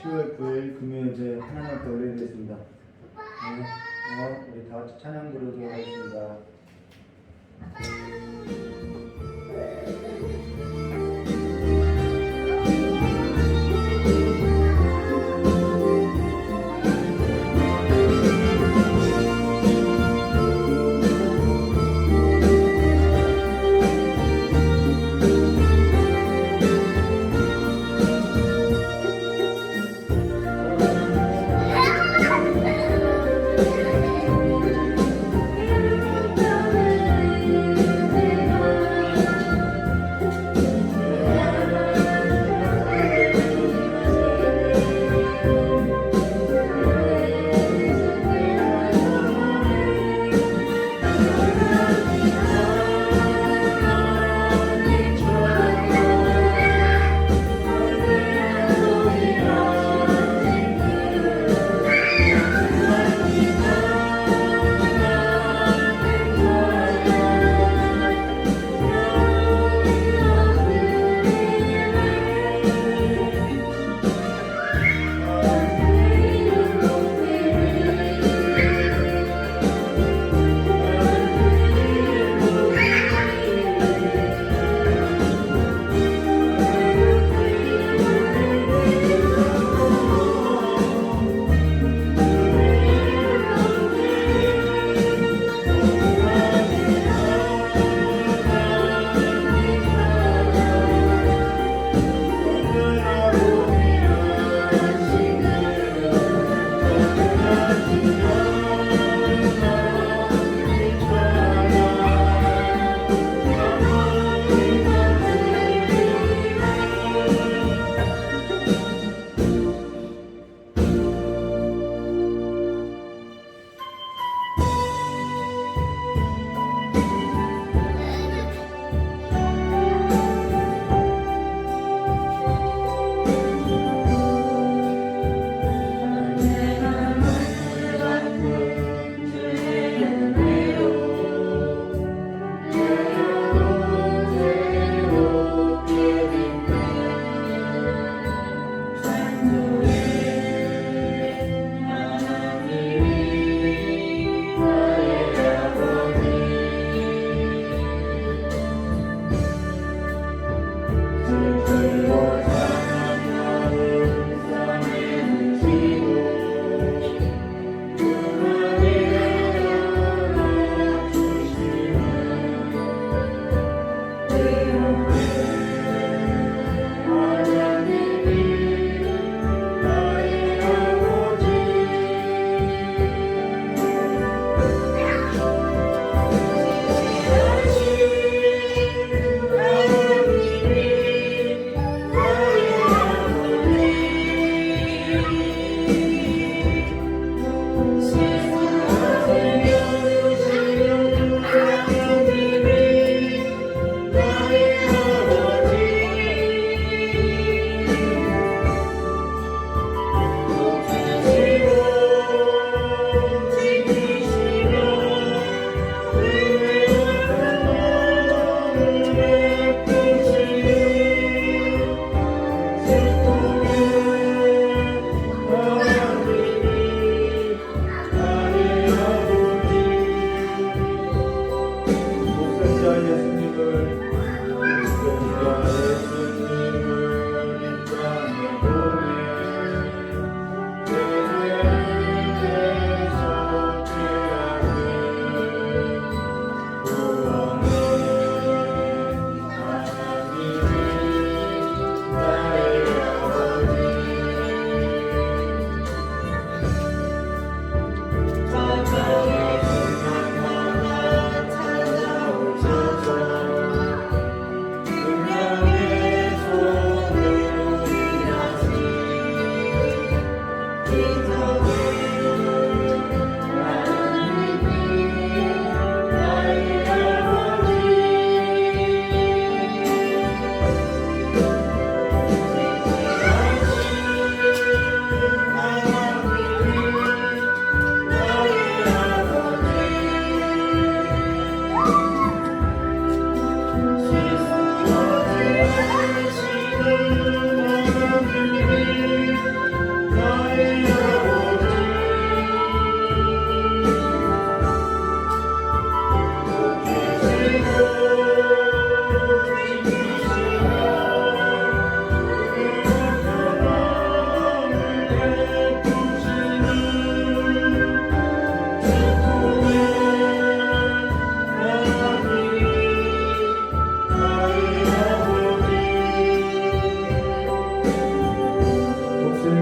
10월 9일 금요일에 하나님 앞에 올려드리겠습니다. 우리 다 같이 찬양 부르도록 하겠습니다.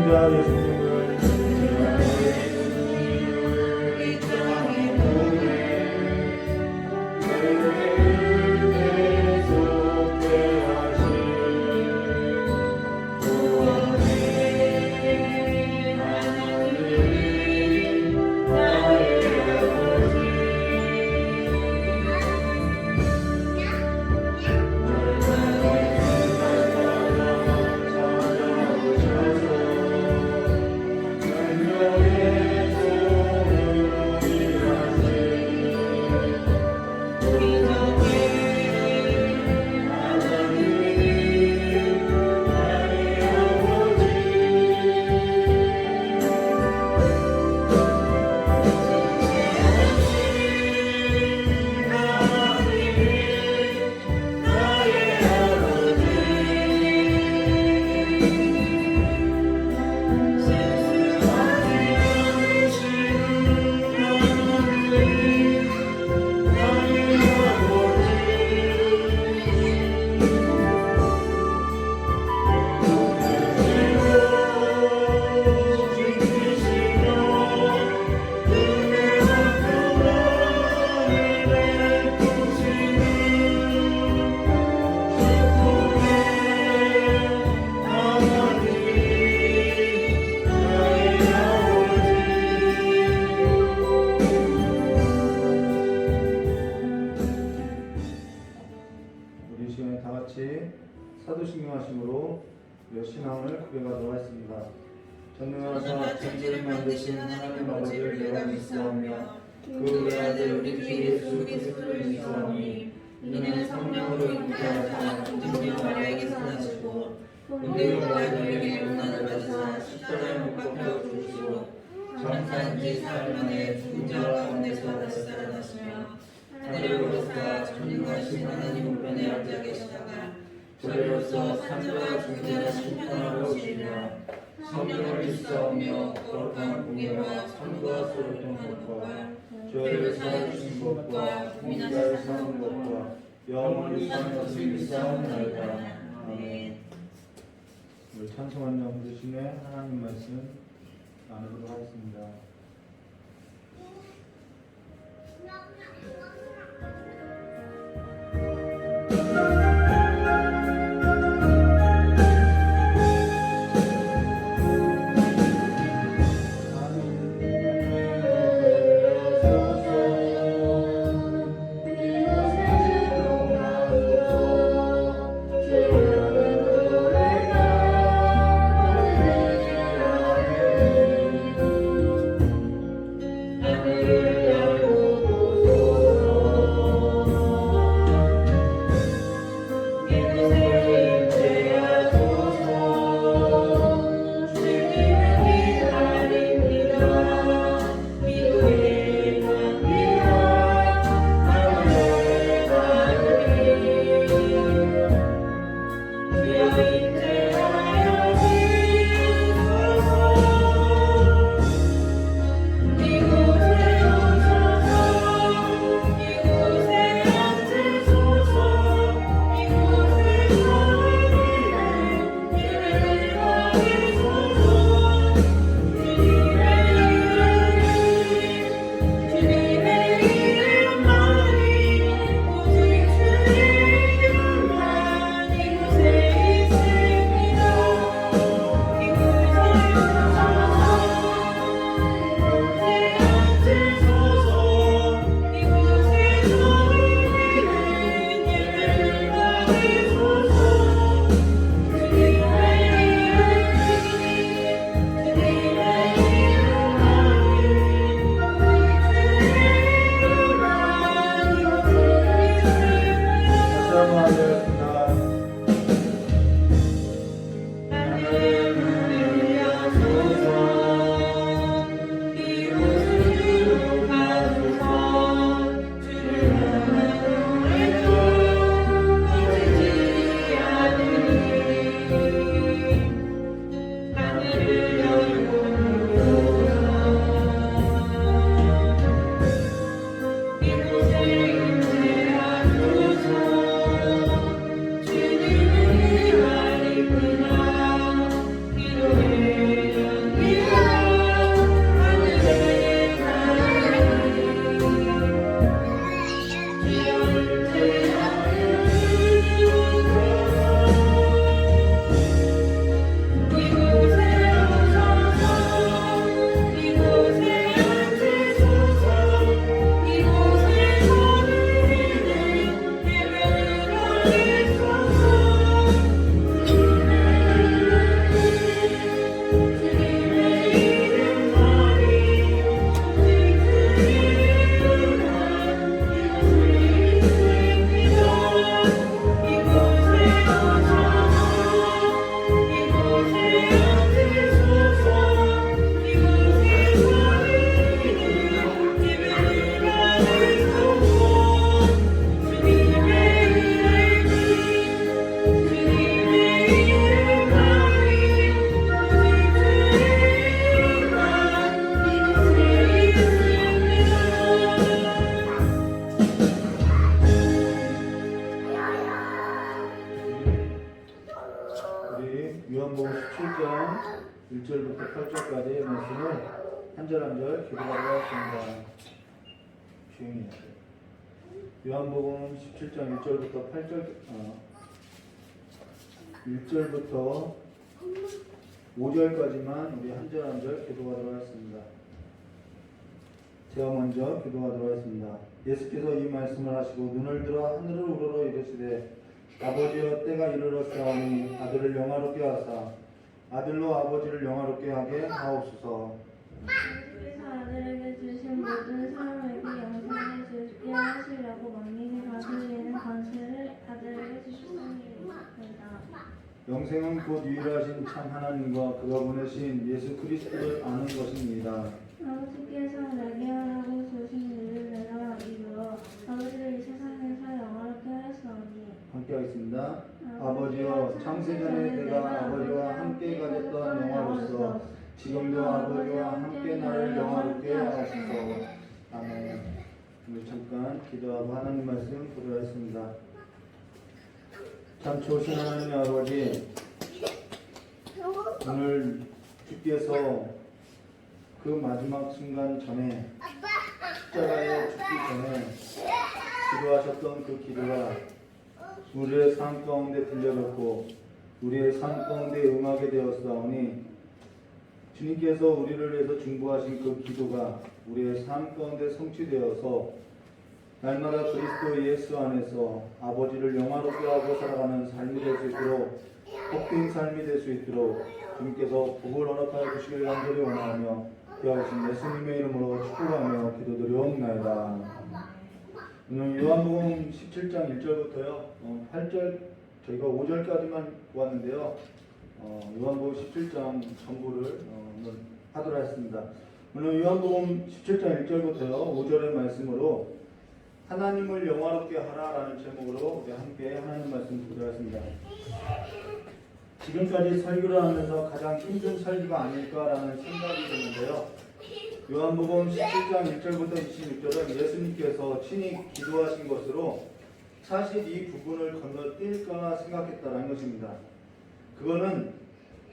인자 예수님을 우리 시간에 다 같이 사도신경하심으로 신앙을 고백하도록 하겠습니다. 전능하사 천지를 만드신 하나님 아버지를 내가 믿사오며 그 외아들 우리 주 예수 그리스도를 믿사오니 이는 성령으로 잉태하사 동정녀 마리아에게서 나시고 본디오 빌라도에게 고난을 받으사 십자가에 못 박혀 죽으시고 장사한 지 사흘 만에 죽은 자 가운데서 다시 살아나시며 하늘에 오르사 전능하신 하나님 우편에 앉아 계시다가 저희로서 산자와 죽은 자를 심판하러 오시리라. 성령을 믿사오며 거룩한 공예와 선과 소를 통한 것과 죄를 사하주신 것과 공의자를 사는 것과 영원히 사는 것을 믿사옵나이다. 아멘. 우리 찬송한 영 대신에 하나님 말씀 나누도록 하겠습니다. 하늘을 열고 보소서 1절부터 8절까지의 말씀을 한 절 한 절 기도하도록 하겠습니다. 조용히 해주세요. 요한복음 17장 1절부터 1절부터 5절까지만 우리 한 절 한 절 기도하도록 하겠습니다. 제가 먼저 기도하도록 하겠습니다. 예수께서 이 말씀을 하시고 눈을 들어 하늘을 우러러 이르시되 아버지여 때가 이르렀사오니 아들을 영화롭게 하사 아들로 아버지를 영화롭게 하게 하옵소서. 주께서 아들에게 주신 모든 사람에게 영생을 주게 하시려고 만민이 다스리는 권세를 아들에게 주셨습니다. 영생은 곧 유일하신 참 하나님과 그가 보내신 예수 그리스도를 아는 것입니다. 아버지께서 내게 하라고 주신 일을 내가 이루어 아버지를 이 세상에서 영화롭게 하였사오니 함께 하겠습니다. 아버지여 창세전에 내가 아버지와 함께 가졌던 영화로서 지금도 아버지와 함께 나를 영화롭게 하옵소서. 아멘. 우리 잠깐 기도하고 하나님 말씀 보도록 참 좋으신 하나님 아버지, 오늘 주께서 그 마지막 순간 전에 십자가에 죽기 전에 기도하셨던 그 기도가 우리의 삶 가운데 들려졌고 우리의 삶 가운데 응하게 되었사오니 주님께서 우리를 위해서 중보하신 그 기도가 우리의 삶 가운데 성취되어서 날마다 그리스도 예수 안에서 아버지를 영화롭게 하고 살아가는 삶이 될 수 있도록 복된 삶이 될 수 있도록 주님께서 복을 허락하여 주시길 간절히 원하며 귀하신 예수님의 이름으로 축복하며 기도드리옵나이다. 오늘 요한복음 17장 1절부터요 8절 저희가 5절까지만 보았는데요. 요한복음 17장 전부를 오늘 하도록 하겠습니다. 오늘 요한복음 17장 1절부터요 5절의 말씀으로 하나님을 영화롭게 하라라는 제목으로 우리 함께 하나님 말씀 보도록 하겠습니다. 지금까지 설교를 하면서 가장 힘든 설교가 아닐까라는 생각이 드는데요. 요한복음 17장 1절부터 26절은 예수님께서 친히 기도하신 것으로 사실 이 부분을 건너뛸까 생각했다는 것입니다. 그거는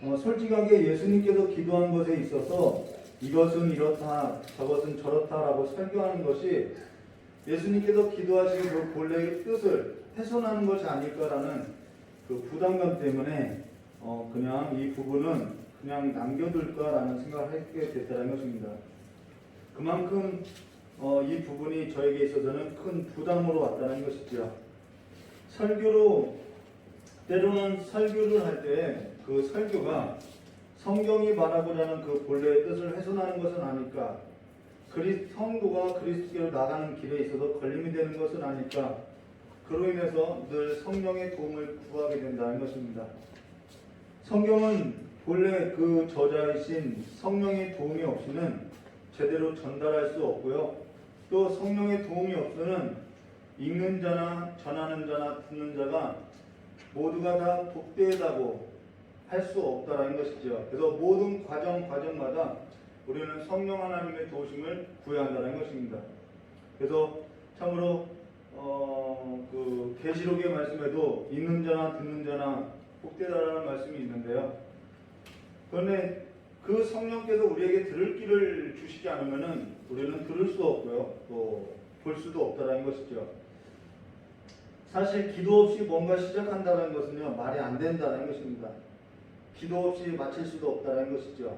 솔직하게 예수님께서 기도한 것에 있어서 이것은 이렇다 저것은 저렇다라고 설교하는 것이 예수님께서 기도하신 그 본래의 뜻을 훼손하는 것이 아닐까라는 그 부담감 때문에 그냥 이 부분은 그냥 남겨둘까라는 생각을 하게 됐다는 것입니다. 그만큼 이 부분이 저에게 있어서는 큰 부담으로 왔다는 것이죠. 설교로 때로는 설교를 할 때 그 설교가 성경이 말하고자 하는 그 본래의 뜻을 훼손하는 것은 아닐까, 성도가 그리스도께로 나가는 길에 있어서 걸림이 되는 것은 아닐까, 그로 인해서 늘 성령의 도움을 구하게 된다는 것입니다. 성경은 본래 그 저자이신 성령의 도움이 없이는 제대로 전달할 수 없고요. 또 성령의 도움이 없이는 읽는 자나 전하는 자나 듣는 자가 모두가 다 복되다고 할 수 없다라는 것이죠. 그래서 모든 과정마다 우리는 성령 하나님의 도우심을 구해야 한다는 것입니다. 그래서 참으로 그 계시록의 말씀에도 읽는 자나 듣는 자나 복되다라는 말씀이 있는데요. 그런데 그 성령께서 우리에게 들을 길을 주시지 않으면은 우리는 들을 수 없고요, 또 볼 수도 없다라는 것이죠. 사실 기도 없이 뭔가 시작한다는 것은요 말이 안 된다는 것입니다. 기도 없이 마칠 수도 없다는 것이죠.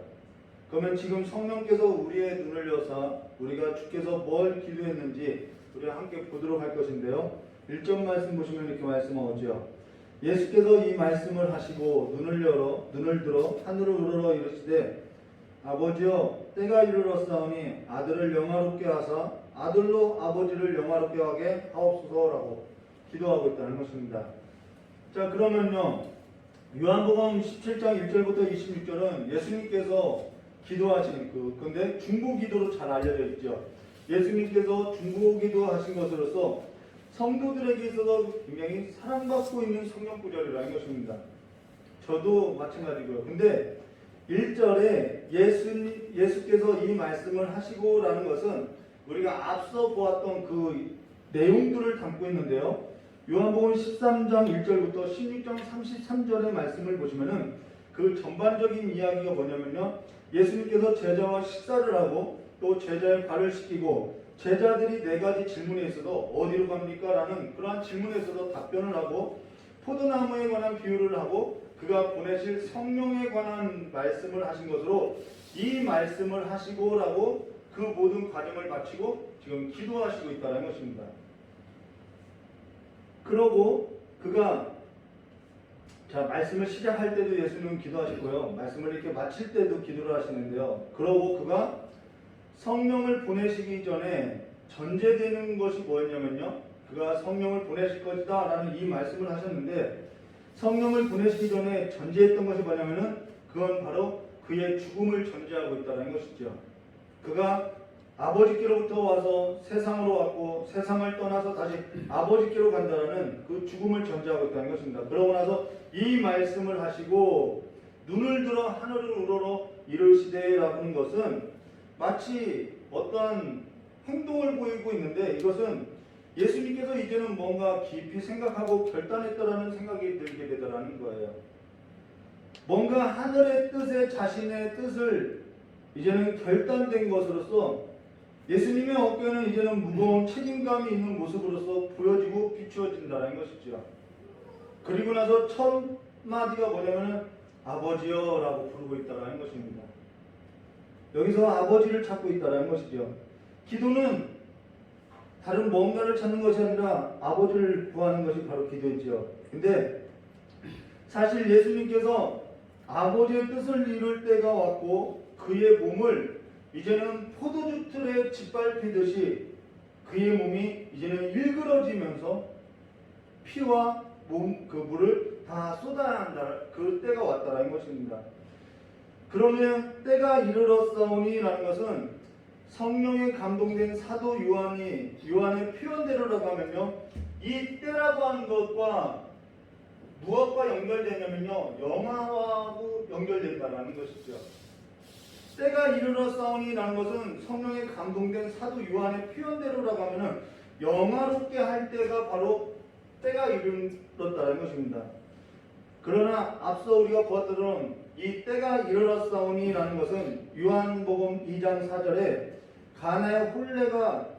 그러면 지금 성령께서 우리의 눈을 여사 우리가 주께서 뭘 기도했는지 우리가 함께 보도록 할 것인데요. 1절 말씀 보시면 이렇게 말씀하오죠. 예수께서 이 말씀을 하시고 눈을 들어 하늘을 우러러 이르시되 아버지여 때가 이르렀사오니 아들을 영화롭게 하사 아들로 아버지를 영화롭게 하게 하옵소서라고 기도하고 있다는 것입니다. 자, 그러면요 요한복음 17장 1절부터 26절은 예수님께서 기도하신 근데 중보 기도로 잘 알려져 있죠. 예수님께서 중보 기도 하신 것으로서 성도들에게 있어서 굉장히 사랑받고 있는 성령 구절이라는 것입니다. 저도 마찬가지고요. 근데 1절에 예수께서 이 말씀을 하시고라는 것은 우리가 앞서 보았던 그 내용들을 담고 있는데요. 요한복음 13장 1절부터 16장 33절의 말씀을 보시면은 그 전반적인 이야기가 뭐냐면요. 예수님께서 제자와 식사를 하고 또 제자의 발을 씻기고 제자들이 4가지 질문에 있어서 어디로 갑니까? 라는 그러한 질문에 있어서 답변을 하고 포도나무에 관한 비유를 하고 그가 보내실 성령에 관한 말씀을 하신 것으로 이 말씀을 하시고라고 그 모든 과정을 마치고 지금 기도하시고 있다는 것입니다. 그러고 그가 말씀을 시작할 때도 예수님은 기도하시고요. 말씀을 이렇게 마칠 때도 기도를 하시는데요. 그러고 그가 성령을 보내시기 전에 전제되는 것이 뭐였냐면요. 그가 성령을 보내실 것이다 라는 이 말씀을 하셨는데 성령을 보내시기 전에 전제했던 것이 뭐냐면은 그건 바로 그의 죽음을 전제하고 있다는 것이죠. 그가 아버지께로부터 와서 세상으로 왔고 세상을 떠나서 다시 아버지께로 간다라는 그 죽음을 전제하고 있다는 것입니다. 그러고 나서 이 말씀을 하시고 눈을 들어 하늘을 우러러 이르시되라고 하는 것은 마치 어떠한 행동을 보이고 있는데 이것은 예수님께서 이제는 뭔가 깊이 생각하고 결단했다라는 생각이 들게 되더라는 거예요. 뭔가 하늘의 뜻에 자신의 뜻을 이제는 결단된 것으로서 예수님의 어깨는 이제는 무거운 책임감이 있는 모습으로서 보여지고 비추어진다는 것이죠. 그리고 나서 첫 마디가 뭐냐면은 아버지여 라고 부르고 있다는 것입니다. 여기서 아버지를 찾고 있다는 것이죠. 기도는 다른 뭔가를 찾는 것이 아니라 아버지를 구하는 것이 바로 기도이죠. 근데 사실 예수님께서 아버지의 뜻을 이룰 때가 왔고 그의 몸을 이제는 포도주 틀에 짓밟히듯이 그의 몸이 이제는 일그러지면서 피와 그 물을 다 쏟아야 한다. 그 때가 왔다라는 것입니다. 그러면 때가 이르렀사오니라는 것은 성령에 감동된 사도 요한의 표현대로라고 하면요. 이 때라고 하는 것과 무엇과 연결되냐면요. 영화하고 연결된다는 것이죠. 때가 이르렀사오니라는 것은 성령에 감동된 사도 요한의 표현대로라고 하면은 영화롭게 할 때가 바로 때가 이르렀다는 것입니다. 그러나 앞서 우리가 보았던 이 때가 이르렀사오니라는 것은 요한복음 2장 4절에 가나의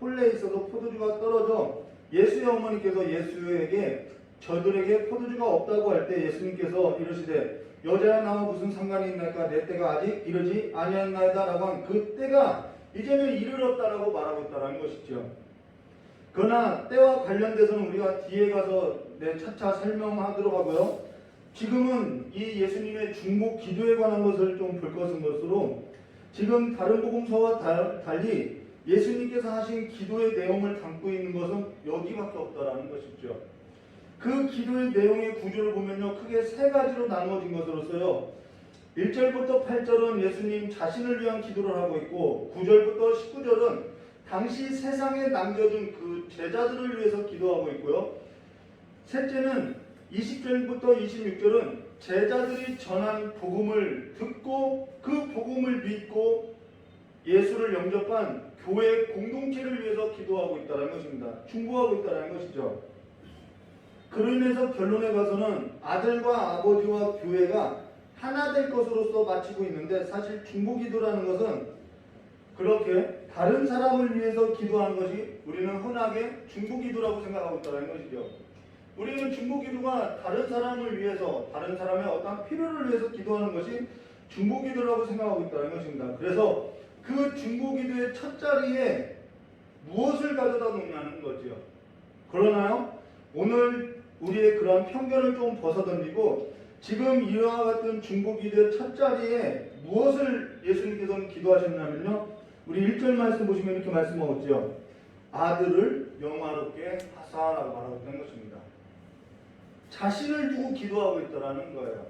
홀레에 있어서 포도주가 떨어져 예수의 어머니께서 예수에게 저들에게 포도주가 없다고 할 때 예수님께서 이르시되 여자야 나와 무슨 상관이 있나이까 내 때가 아직 이르지 아니하나이다 라고 한 그 때가 이제는 이르렀다라고 말하고 있다는 것이죠. 그러나 때와 관련돼서는 우리가 뒤에 가서 차차 설명하도록 하고요. 지금은 이 예수님의 중보 기도에 관한 것을 좀 볼 것으로 지금 다른 복음서와 달리 예수님께서 하신 기도의 내용을 담고 있는 것은 여기밖에 없다라는 것이죠. 그 기도의 내용의 구조를 보면요. 크게 3가지로 나누어진 것으로서요. 1절부터 8절은 예수님 자신을 위한 기도를 하고 있고 9절부터 19절은 당시 세상에 남겨둔 그 제자들을 위해서 기도하고 있고요. 셋째는 20절부터 26절은 제자들이 전한 복음을 듣고 그 복음을 믿고 예수를 영접한 교회 공동체를 위해서 기도하고 있다는 것입니다. 중보하고 있다는 것이죠. 그로 인해서 결론에 가서는 아들과 아버지와 교회가 하나 될 것으로서 마치고 있는데 사실 중보기도라는 것은 그렇게 다른 사람을 위해서 기도하는 것이 우리는 흔하게 중보기도라고 생각하고 있다는 것이죠. 우리는 중보기도가 다른 사람을 위해서 다른 사람의 어떤 필요를 위해서 기도하는 것이 중보기도라고 생각하고 있다는 것입니다. 그래서 그 중보기도의 첫 자리에 무엇을 가져다 놓냐는 거죠. 그러나요? 오늘 우리의 그러한 편견을 좀 벗어던지고 지금 이와 같은 중보기도의 첫 자리에 무엇을 예수님께서는 기도하셨냐면요. 우리 1절 말씀 보시면 이렇게 말씀하고 있죠. 아들을 영화롭게 하사라고 말하고 있는 것입니다. 자신을 두고 기도하고 있다는 거예요.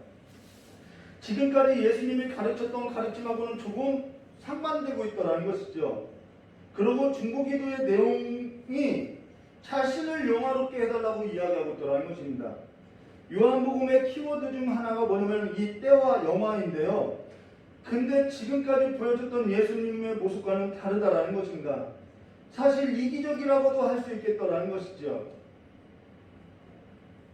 지금까지 예수님이 가르쳤던 가르침하고는 조금 상반되고 있다는 것이죠. 그리고 중보기도의 내용이 자신을 영화롭게 해달라고 이야기하고 있다는 것입니다. 요한복음의 키워드 중 하나가 뭐냐면 이 때와 영화인데요. 근데 지금까지 보여줬던 예수님의 모습과는 다르다라는 것입니다. 사실 이기적이라고도 할 수 있겠다라는 것이죠.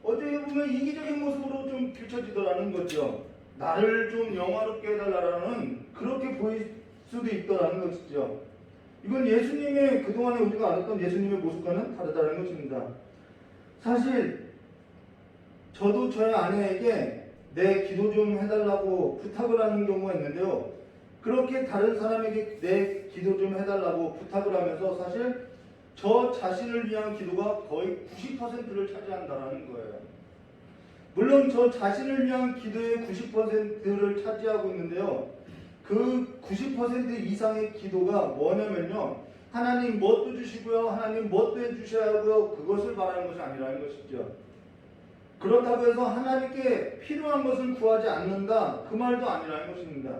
어떻게 보면 이기적인 모습으로 좀 비춰지더라는 거죠. 나를 좀 영화롭게 해달라는 그렇게 보일 수도 있다라는 것이죠. 이건 예수님의 그동안에 우리가 알았던 예수님의 모습과는 다르다는 것입니다. 사실 저도 저의 아내에게 내 기도 좀 해달라고 부탁을 하는 경우가 있는데요. 그렇게 다른 사람에게 내 기도 좀 해달라고 부탁을 하면서 사실 저 자신을 위한 기도가 거의 90%를 차지한다는 거예요. 물론 저 자신을 위한 기도의 90%를 차지하고 있는데요. 그 90% 이상의 기도가 뭐냐면요. 하나님 뭣도 주시고요. 하나님 뭣도 해주셔야 하고요. 그것을 말하는 것이 아니라는 것이죠. 그렇다고 해서 하나님께 필요한 것을 구하지 않는다. 그 말도 아니라는 것입니다.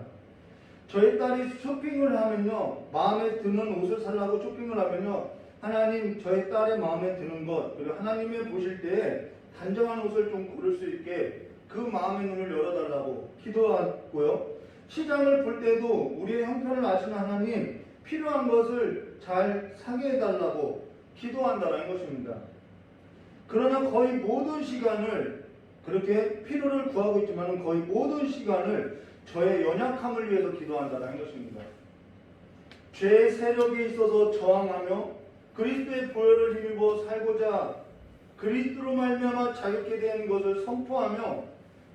저희 딸이 쇼핑을 하면요. 마음에 드는 옷을 살라고 쇼핑을 하면요. 하나님 저희 딸의 마음에 드는 것 그리고 하나님이 보실 때에 단정한 옷을 좀 고를 수 있게 그 마음의 눈을 열어달라고 기도하고요. 시장을 볼 때도 우리의 형편을 아시는 하나님 필요한 것을 잘 사게 해달라고 기도한다는 것입니다. 그러나 거의 모든 시간을 그렇게 필요를 구하고 있지만 거의 모든 시간을 저의 연약함을 위해서 기도한다는 것입니다. 죄의 세력에 있어서 저항하며 그리스도의 보혈을 힘입어 살고자 그리스도로 말미암아 자유케 된 것을 선포하며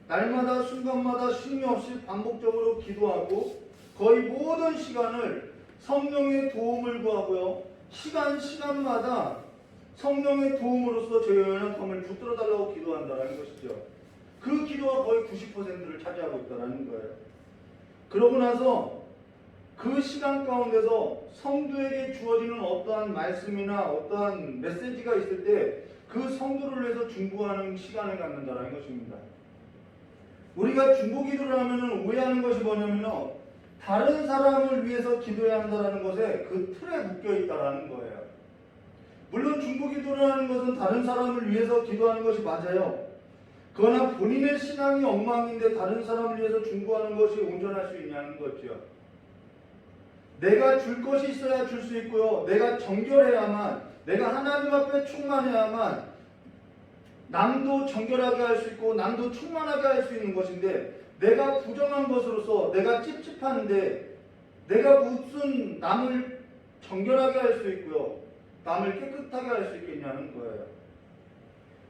날마다 순간마다 쉼이 없이 반복적으로 기도하고 거의 모든 시간을 성령의 도움을 구하고요. 시간마다 성령의 도움으로써 저의 연약함을 붙들어 달라고 기도한다는 것이죠. 그 기도가 거의 90%를 차지하고 있다는 거예요. 그러고 나서 그 시간 가운데서 성도에게 주어지는 어떠한 말씀이나 어떠한 메시지가 있을 때 그 성도를 위해서 중보하는 시간을 갖는다는 것입니다. 우리가 중보 기도를 하면 오해하는 것이 뭐냐면요. 다른 사람을 위해서 기도해야 한다는 것에 그 틀에 묶여 있다는 거예요. 물론 중보 기도를 하는 것은 다른 사람을 위해서 기도하는 것이 맞아요. 그러나 본인의 신앙이 엉망인데 다른 사람을 위해서 중보하는 것이 온전할 수 있냐는 거죠. 내가 줄 것이 있어야 줄 수 있고요. 내가 정결해야만, 내가 하나님 앞에 충만해야만 남도 정결하게 할 수 있고 남도 충만하게 할 수 있는 것인데 내가 부정한 것으로서 내가 찝찝한데 내가 무슨 남을 정결하게 할 수 있고요. 남을 깨끗하게 할 수 있겠냐는 거예요.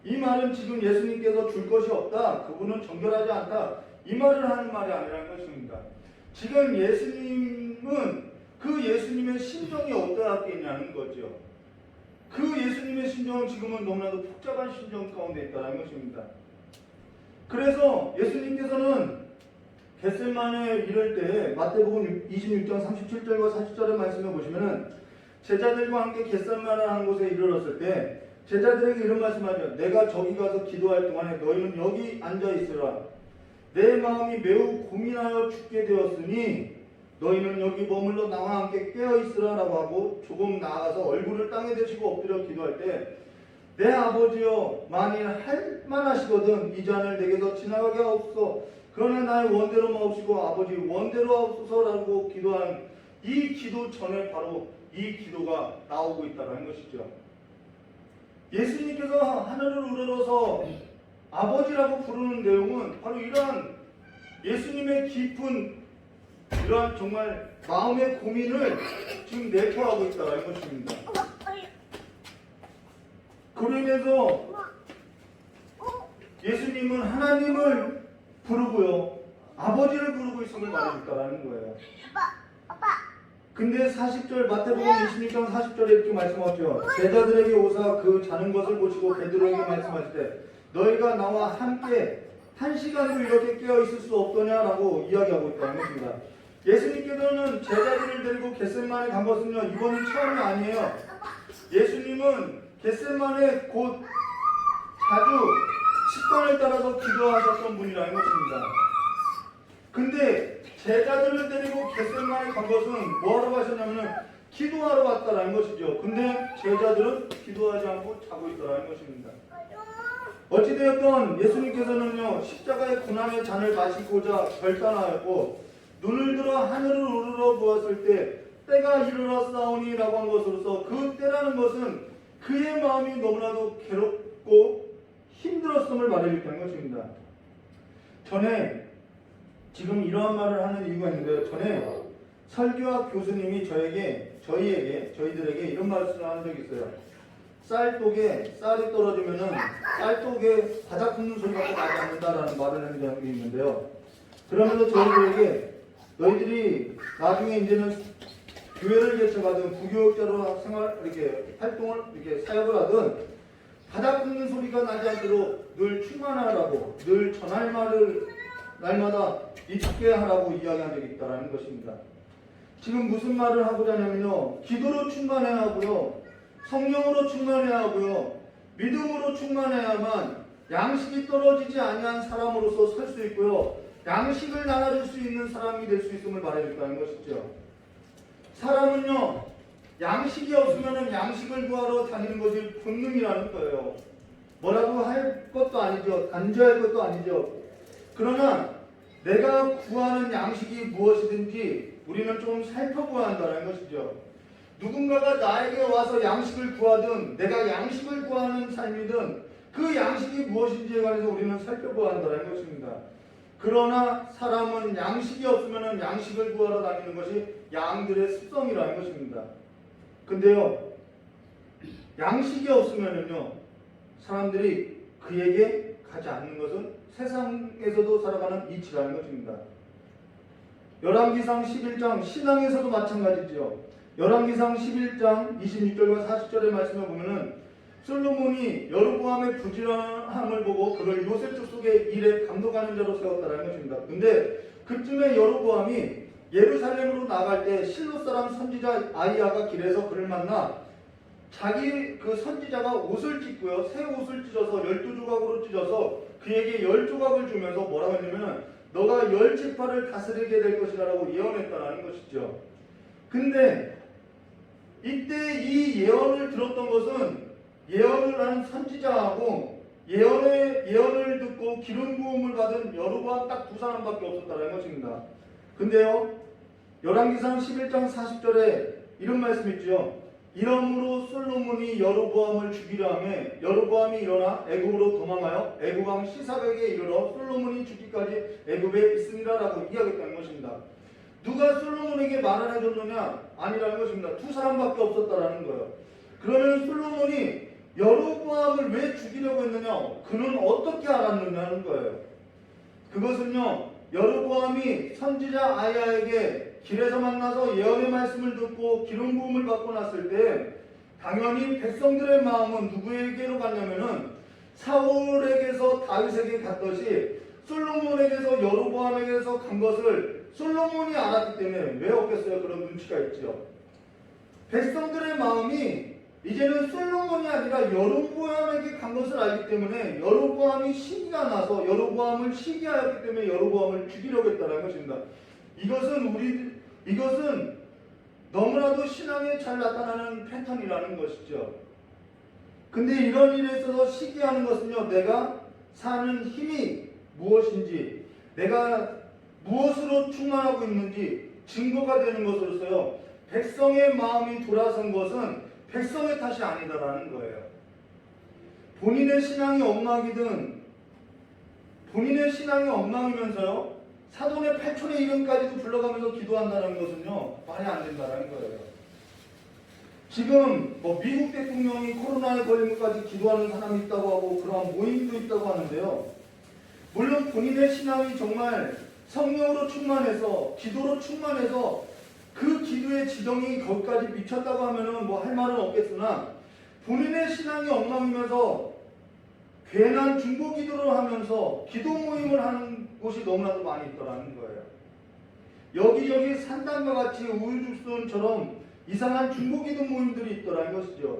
이 말은 지금 예수님께서 줄 것이 없다. 그분은 정결하지 않다. 이 말을 하는 말이 아니라는 것입니다. 지금 예수님은 그 예수님의 심정이 어떠했겠냐는 거죠. 그 예수님의 심정은 지금은 너무나도 복잡한 심정 가운데 있다는 것입니다. 그래서 예수님께서는 겟세마네 이럴 때 마태복음 26장 37절과 40절의 말씀을 보시면은 제자들과 함께 겟세마네라는 곳에 이르렀을 때 제자들에게 이런 말씀하죠. 내가 저기 가서 기도할 동안에 너희는 여기 앉아 있으라. 내 마음이 매우 고민하여 죽게 되었으니 너희는 여기 머물러 나와 함께 깨어있으라 라고 하고 조금 나아가서 얼굴을 땅에 대시고 엎드려 기도할 때 내 아버지여 만일 할 만하시거든 이 잔을 내게서 지나가게 하옵소서. 그러나 나의 원대로 마옵시고 아버지 원대로 하옵소서라고 기도한 이 기도 전에 바로 이 기도가 나오고 있다는 것이죠. 예수님께서 하늘을 우러러서 아버지라고 부르는 내용은 바로 이러한 예수님의 깊은 이러한 정말 마음의 고민을 지금 내포하고 있다는 것입니다. 그로 인해서 예수님은 하나님을 부르고요. 아버지를 부르고 있음을 말해줬다는 거예요. 근데 40절 마태복음 26장 40절에 이렇게 말씀하죠. 제자들에게 오사 그 자는 것을 보시고 베드로에게 말씀하실 때 너희가 나와 함께 1시간도 이렇게 깨어 있을 수 없더냐라고 이야기하고 있다는 것입니다. 예수님께서는 제자들을 데리고 겟세마네 간 것은요 이번이 처음이 아니에요. 예수님은 겟세마네 곧 자주 습관을 따라서 기도하셨던 분이라는 것입니다. 근데 제자들을 데리고 겟세마네 간 것은 뭐하러 가셨냐면 기도하러 갔다라는 것이죠. 근데 제자들은 기도하지 않고 자고 있다라는 것입니다. 어찌되었던 예수님께서는요 십자가의 고난의 잔을 마시고자 결단하였고 눈을 들어 하늘을 우러러 보았을 때 때가 이르렀사오니 라고 한 것으로서 그 때라는 것은 그의 마음이 너무나도 괴롭고 힘들었음을 말해줬다는 것입니다. 전에 지금 이러한 말을 하는 이유가 있는데요. 전에 설교학 교수님이 저희들에게 이런 말씀을 한 적이 있어요. 쌀독에 쌀이 떨어지면은 쌀독에 바닥 굽는 소리밖에 나지 않는다라는 말을 한 적이 있는데요. 그러면서 저희들에게 너희들이 나중에 이제는 교회를 개척하든 부교육자로 이렇게 활동을 이렇게 사역을 하든 바닥 굽는 소리가 나지 않도록 늘 충만하라고, 늘 전할 말을 날마다 잊게 하라고 이야기한 적이 있다는 것입니다. 지금 무슨 말을 하고자 하냐면요, 기도로 충만해야 하고요, 성령으로 충만해야 하고요, 믿음으로 충만해야만 양식이 떨어지지 아니한 사람으로서 설 수 있고요, 양식을 나눠줄 수 있는 사람이 될 수 있음을 말해줬다는 것이죠. 사람은요, 양식이 없으면 양식을 구하러 다니는 것이 본능이라는 거예요. 뭐라고 할 것도 아니죠. 간주할 것도 아니죠. 그러나 내가 구하는 양식이 무엇이든지 우리는 좀 살펴보아야 한다는 것이죠. 누군가가 나에게 와서 양식을 구하든 내가 양식을 구하는 삶이든 그 양식이 무엇인지에 관해서 우리는 살펴보아야 한다는 것입니다. 그러나 사람은 양식이 없으면 양식을 구하러 다니는 것이 양들의 습성이라는 것입니다. 근데요, 양식이 없으면요, 사람들이 그에게 가지 않는 것은 세상에서도 살아가는 이치라는 것입니다. 열왕기상 11장, 신앙에서도 마찬가지죠. 열왕기상 11장 26절과 40절의 말씀을 보면은 솔로몬이 여로보암의 부지런함을 보고 그를 요셉 족속의 일에 감독하는 자로 세웠다는 것입니다. 근데 그쯤에 여로보암이 예루살렘으로 나갈 때 실로 사람 선지자 아이야가 길에서 그를 만나 자기 그 선지자가 옷을 찢고요, 새 옷을 찢어서 12조각으로 찢어서 그에게 10조각을 주면서 뭐라고 했냐면 너가 10지파를 다스리게 될 것이라고 예언했다는 것이죠. 근데 이때 이 예언을 들었던 것은 예언을 한 선지자하고 예언을 듣고 기름 부음을 받은 여로보암 딱 두 사람밖에 없었다는 것입니다. 근데요, 열왕기상 11장 40절에 이런 말씀이 있죠. 이러므로 솔로몬이 여로보암을 죽이려 하매 여로보암이 일어나 애굽으로 도망하여 애굽 왕 시삭에게 이르러 솔로몬이 죽기까지 애굽에 있으니라라고 이야기했다는 것입니다. 누가 솔로몬에게 말을 해줬느냐? 아니라는 것입니다. 두 사람밖에 없었다라는 거예요. 그러면 솔로몬이 여로보암을 왜 죽이려고 했느냐? 그는 어떻게 알았느냐는 거예요. 그것은요, 여로보암이 선지자 아이야에게 길에서 만나서 예언의 말씀을 듣고 기름 부음을 받고 났을 때 당연히 백성들의 마음은 누구에게로 갔냐면은 사울에게서 다윗에게 갔듯이 솔로몬에게서 여로보암에게서 간 것을 솔로몬이 알았기 때문에 왜 없겠어요? 그런 눈치가 있죠. 백성들의 마음이 이제는 솔로몬이 아니라 여로보암에게 간 것을 알기 때문에 여로보암이 시기가 나서 여로보암을 시기하였기 때문에 여로보암을 죽이려고 했다는 것입니다. 이것은 너무나도 신앙에 잘 나타나는 패턴이라는 것이죠. 근데 이런 일에 있어서 시기하는 것은요, 내가 사는 힘이 무엇인지, 내가 무엇으로 충만하고 있는지 증거가 되는 것으로서요, 백성의 마음이 돌아선 것은 백성의 탓이 아니다라는 거예요. 본인의 신앙이 엉망이면서요, 사돈의 8촌의 이름까지도 불러가면서 기도한다는 것은요, 말이 안 된다는 거예요. 지금 미국 대통령이 코로나에 걸린 것까지 기도하는 사람이 있다고 하고 그러한 모임도 있다고 하는데요. 물론 본인의 신앙이 정말 성령으로 충만해서 기도로 충만해서 그 기도의 지경이 거기까지 미쳤다고 하면은 뭐 할 말은 없겠으나 본인의 신앙이 엉망이면서 괜한 중보 기도를 하면서 기도 모임을 하는 곳이 너무나도 많이 있더라는 거예요. 여기저기 산단과 같이 우후죽순처럼 이상한 중보 기도 모임들이 있더라는 것이죠.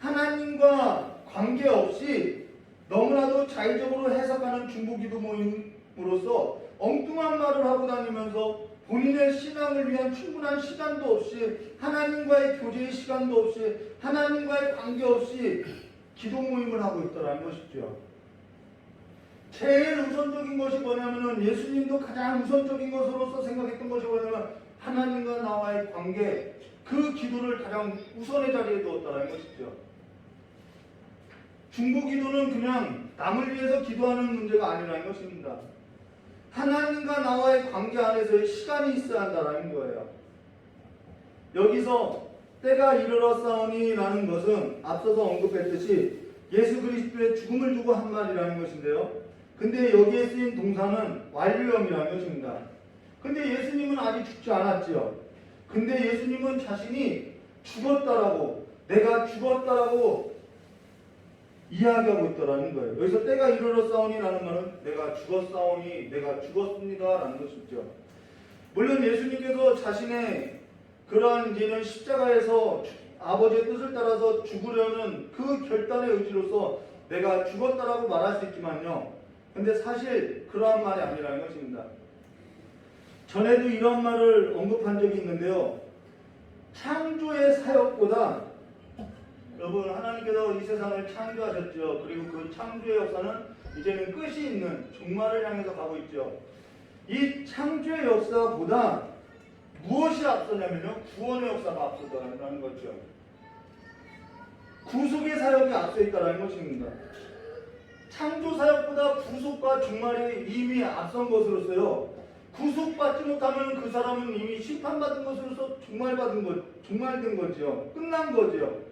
하나님과 관계없이 너무나도 자의적으로 해석하는 중보 기도 모임으로서 엉뚱한 말을 하고 다니면서 본인의 신앙을 위한 충분한 시간도 없이 하나님과의 교제의 시간도 없이 하나님과의 관계 없이 기도 모임을 하고 있더라는 것이죠. 제일 우선적인 것이 뭐냐면은 예수님도 가장 우선적인 것으로서 생각했던 것이 뭐냐면 하나님과 나와의 관계, 그 기도를 가장 우선의 자리에 두었다는 것이죠. 중보 기도는 그냥 남을 위해서 기도하는 문제가 아니라는 것입니다. 하나님과 나와의 관계 안에서의 시간이 있어야 한다는 거예요. 여기서 때가 이르렀사오니 라는 것은 앞서서 언급했듯이 예수 그리스도의 죽음을 두고 한 말이라는 것인데요. 근데 여기에 쓰인 동사는 완료형이라는 것입니다. 근데 예수님은 아직 죽지 않았지요. 근데 예수님은 자신이 죽었다라고, 내가 죽었다라고 이야기하고 있다라는 거예요. 여기서 때가 이르렀사오니라는 말은 내가 죽었사오니, 내가 죽었습니다라는 것이죠. 물론 예수님께서 자신의 그러한 이제는 십자가에서 아버지의 뜻을 따라서 죽으려는 그 결단의 의지로서 내가 죽었다라고 말할 수 있지만요. 근데 사실 그러한 말이 아니라는 것입니다. 전에도 이런 말을 언급한 적이 있는데요. 창조의 사역보다, 여러분, 하나님께서 이 세상을 창조하셨죠. 그리고 그 창조의 역사는 이제는 끝이 있는 종말을 향해서 가고 있죠. 이 창조의 역사보다 무엇이 앞서냐면요, 구원의 역사가 앞서다라는 거죠. 구속의 사역이 앞서 있다는 것입니다. 창조 사역보다 구속과 종말이 이미 앞선 것으로서요, 구속받지 못하면 그 사람은 이미 심판받은 것으로서 종말된 거죠. 끝난 거죠.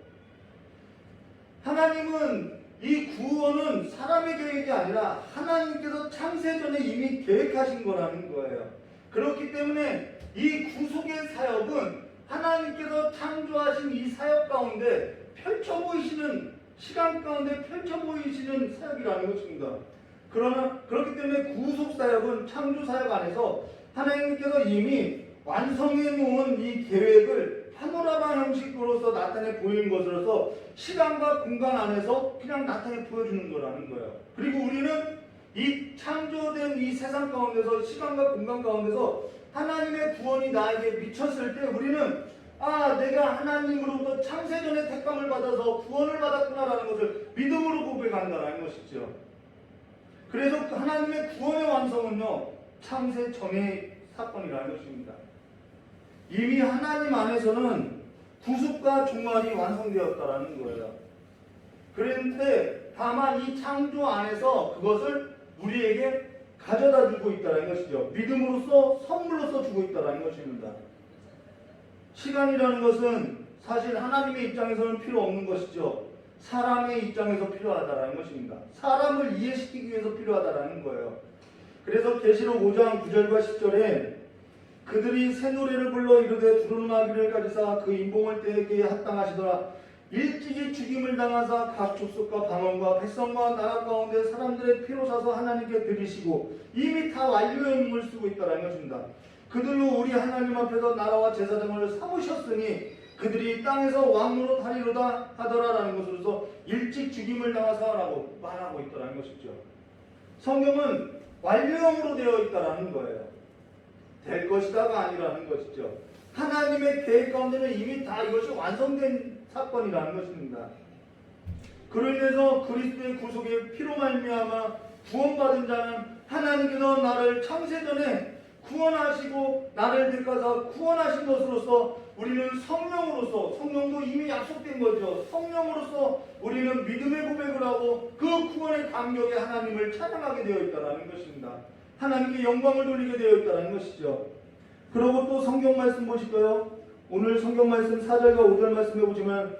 하나님은 이 구원은 사람의 계획이 아니라 하나님께서 창세전에 이미 계획하신 거라는 거예요. 그렇기 때문에 이 구속의 사역은 하나님께서 창조하신 이 사역 가운데 펼쳐 보이시는, 시간 가운데 펼쳐 보이시는 사역이라는 것입니다. 그러나 그렇기 때문에 구속 사역은 창조 사역 안에서 하나님께서 이미 완성해 놓은 이 계획을 파노라마 형식으로서 나타내 보이는 것으로서 시간과 공간 안에서 그냥 나타내 보여주는 거라는 거예요. 그리고 우리는 이 창조된 이 세상 가운데서, 시간과 공간 가운데서 하나님의 구원이 나에게 미쳤을 때 우리는 내가 하나님으로부터 창세전에 택감을 받아서 구원을 받았구나라는 것을 믿음으로 고백한다는 것이죠. 그래서 하나님의 구원의 완성은요, 창세전의 사건이라는 것입니다. 이미 하나님 안에서는 구속과 종말이 완성되었다라는 거예요. 그런데 다만 이 창조 안에서 그것을 우리에게 가져다 주고 있다는 것이죠. 믿음으로써, 선물로써 주고 있다는 것입니다. 시간이라는 것은 사실 하나님의 입장에서는 필요 없는 것이죠. 사람의 입장에서 필요하다는 것입니다. 사람을 이해시키기 위해서 필요하다는 거예요. 그래서 계시록 5장 9절과 10절에 그들이 새 노래를 불러 이르되 두루마기를 가지사 그 인봉을 때에게 합당하시더라. 일찍이 죽임을 당하사 각 족속과 방언과 백성과 나라 가운데 사람들의 피로 사서 하나님께 드리시고 이미 다 완료의 힘을 쓰고 있다는 것입니다. 그들로 우리 하나님 앞에서 나라와 제사장을 삼으셨으니 그들이 땅에서 왕으로 다리로다 하더라라는 것으로서 일찍 죽임을 당하사라고 말하고 있다는 것이죠. 성경은 완료형으로 되어 있다는 거예요. 될 것이다가 아니라는 것이죠. 하나님의 계획 가운데는 이미 다 이것이 완성된 사건이라는 것입니다. 그로 인해서 그리스도의 구속의 피로 말미암아 구원받은 자는 하나님께서 나를 창세전에 구원하시고 나를 데려가서 구원하신 것으로서 우리는 성령으로서, 성령도 이미 약속된 거죠. 성령으로서 우리는 믿음의 고백을 하고 그 구원의 감격에 하나님을 찬양하게 되어 있다는 것입니다. 하나님께 영광을 돌리게 되어 있다는 것이죠. 그리고 또 성경 말씀 보실까요? 오늘 성경 말씀 4절과 5절 말씀해 보시면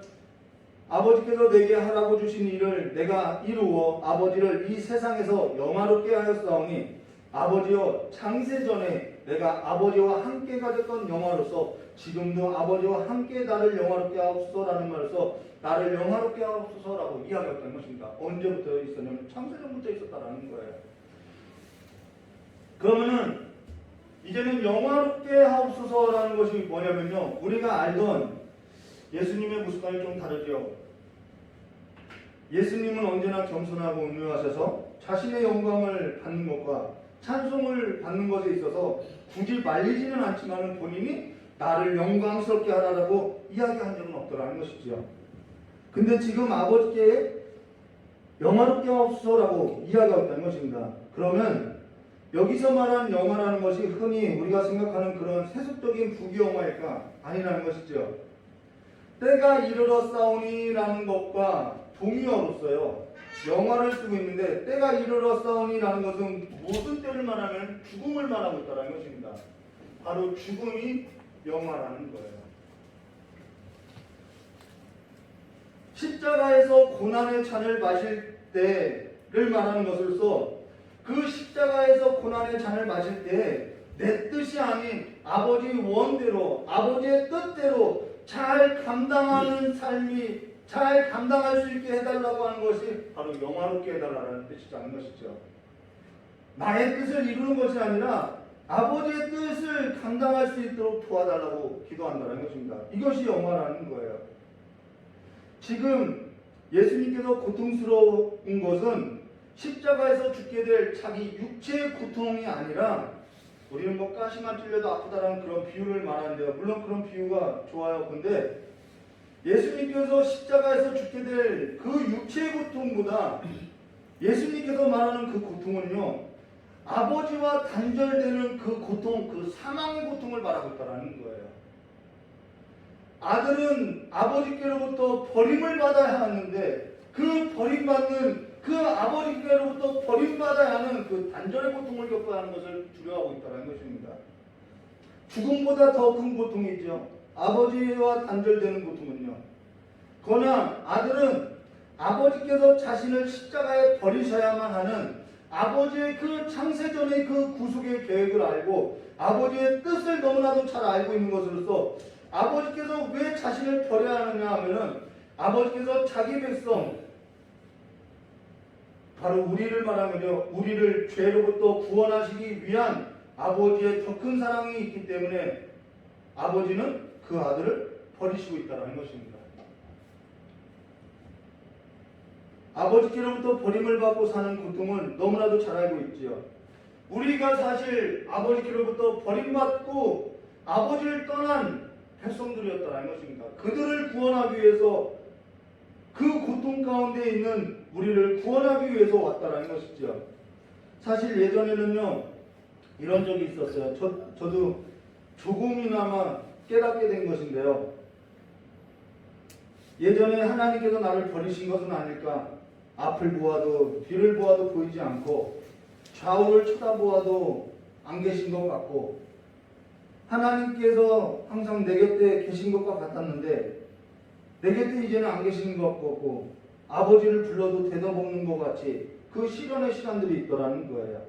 아버지께서 내게 하라고 주신 일을 내가 이루어 아버지를 이 세상에서 영화롭게 하였사오니 아버지여 창세전에 내가 아버지와 함께 가졌던 영화로서 지금도 아버지와 함께 나를 영화롭게 하옵소서라는 말로서 나를 영화롭게 하옵소서라고 이야기했던 것입니다. 언제부터 있었냐면 창세전부터 있었다라는 거예요. 그러면은 이제는 영화롭게 하옵소서라는 것이 뭐냐면요, 우리가 알던 예수님의 모습과는 좀 다르죠. 예수님은 언제나 겸손하고 온유하셔서 자신의 영광을 받는 것과 찬송을 받는 것에 있어서 굳이 말리지는 않지만 본인이 나를 영광스럽게 하라고 이야기한 적은 없더라는 것이죠. 근데 지금 아버지께 영화롭게 하옵소서라고 이야기하고 있다는 것입니다. 그러면 여기서 말하는 영화라는 것이 흔히 우리가 생각하는 그런 세속적인 부귀영화일까? 아니라는 것이죠. 때가 이르렀사오니라는 것과 동의어로서요, 영화를 쓰고 있는데 때가 이르렀사오니라는 것은 무슨 때를 말하면 죽음을 말하고 있다는 것입니다. 바로 죽음이 영화라는 거예요. 십자가에서 고난의 잔을 마실 때를 말하는 것으로서 그 십자가에서 고난의 잔을 마실 때 내 뜻이 아닌 아버지 원대로 아버지의 뜻대로 잘 감당하는 삶이 잘 감당할 수 있게 해달라고 하는 것이 바로 영화롭게 해달라는 뜻이라는 것이죠. 나의 뜻을 이루는 것이 아니라 아버지의 뜻을 감당할 수 있도록 도와달라고 기도한다는 것입니다. 이것이 영화라는 거예요. 지금 예수님께서 고통스러운 것은 십자가에서 죽게 될 자기 육체의 고통이 아니라 우리는 뭐 가시만 찔려도 아프다라는 그런 비유를 말하는데요. 물론 그런 비유가 좋아요. 근데 예수님께서 십자가에서 죽게 될 그 육체의 고통보다 예수님께서 말하는 그 고통은요, 아버지와 단절되는 그 고통, 그 사망의 고통을 말하고 있다는 거예요. 아들은 아버지께로부터 버림을 받아야 하는데 그 버림받는 그 아버지께로부터 버림받아야 하는 그 단절의 고통을 겪어야 하는 것을 두려워하고 있다는 것입니다. 죽음보다 더 큰 고통이죠. 아버지와 단절되는 고통은요. 그러나 아들은 아버지께서 자신을 십자가에 버리셔야만 하는 아버지의 그 창세전의 그 구속의 계획을 알고 아버지의 뜻을 너무나도 잘 알고 있는 것으로서 아버지께서 왜 자신을 버려야 하느냐 하면은 아버지께서 자기 백성 바로 우리를 말하면요, 우리를 죄로부터 구원하시기 위한 아버지의 더 큰 사랑이 있기 때문에 아버지는 그 아들을 버리시고 있다는 것입니다. 아버지께로부터 버림을 받고 사는 고통을 너무나도 잘 알고 있지요. 우리가 사실 아버지께로부터 버림받고 아버지를 떠난 백성들이었다는 것입니다. 그들을 구원하기 위해서 그 고통 가운데 있는 우리를 구원하기 위해서 왔다는 것이죠. 사실 예전에는요 이런 적이 있었어요. 저도 조금이나마 깨닫게 된 것인데요. 예전에 하나님께서 나를 버리신 것은 아닐까? 앞을 보아도 뒤를 보아도 보이지 않고 좌우를 쳐다보아도 안 계신 것 같고 하나님께서 항상 내 곁에 계신 것과 같았는데 내 곁에 이제는 안 계시는 것 같고 아버지를 불러도 대답없는 것 같이 그 시련의 시간들이 있더라는 거예요.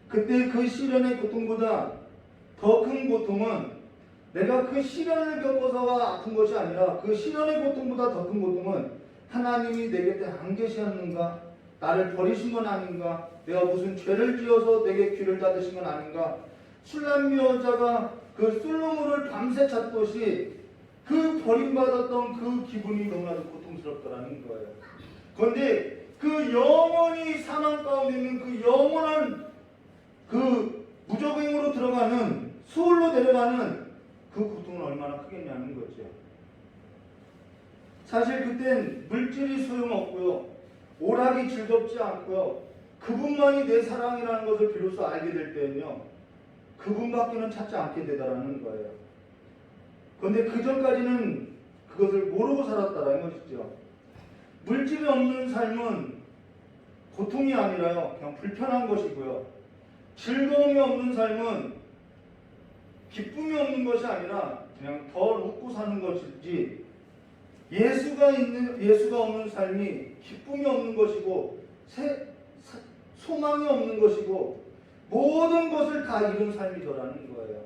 그때 그 시련의 고통보다 더 큰 고통은 내가 그 시련을 겪어서가 아픈 것이 아니라 그 시련의 고통보다 더 큰 고통은 하나님이 내 곁에 안 계셨는가? 나를 버리신 건 아닌가? 내가 무슨 죄를 지어서 내게 귀를 닫으신 건 아닌가? 술람미 여자가 그 솔로몬을 밤새 찾듯이 그 버림받았던 그 기분이 너무나도 고통스럽더라는 거예요. 그런데 그 영원히 사망 가운데 있는 그 영원한 그 무적행으로 들어가는 수월로 내려가는 그 고통은 얼마나 크겠냐는 거죠. 사실 그땐 물질이 소용없고요. 오락이 즐겁지 않고요. 그분만이 내 사랑이라는 것을 비로소 알게 될 때는요. 그분밖에는 찾지 않게 되더라는 거예요. 그런데 그 전까지는 그것을 모르고 살았다라는 것이죠. 물질이 없는 삶은 고통이 아니라요. 그냥 불편한 것이고요. 즐거움이 없는 삶은 기쁨이 없는 것이 아니라 그냥 덜 웃고 사는 것이지 예수가 없는 삶이 기쁨이 없는 것이고 소망이 없는 것이고 모든 것을 다 잃은 삶이더라는 거예요.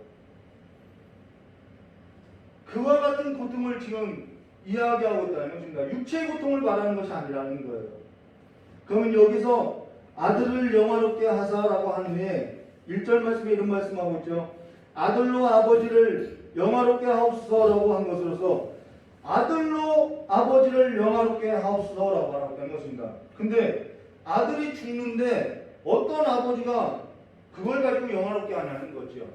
그와 같은 고통을 지금 이야기하고 있다는 것입니다. 육체의 고통을 말하는 것이 아니라는 거예요. 그러면 여기서 아들을 영화롭게 하사라고 한 후에 1절 말씀에 이런 말씀하고 있죠. 아들로 아버지를 영화롭게 하옵소서라고 한 것으로서 아들로 아버지를 영화롭게 하옵소서라고 말하고 있는 것입니다. 근데 아들이 죽는데 어떤 아버지가 그걸 가지고 영화롭게 하냐는 거죠.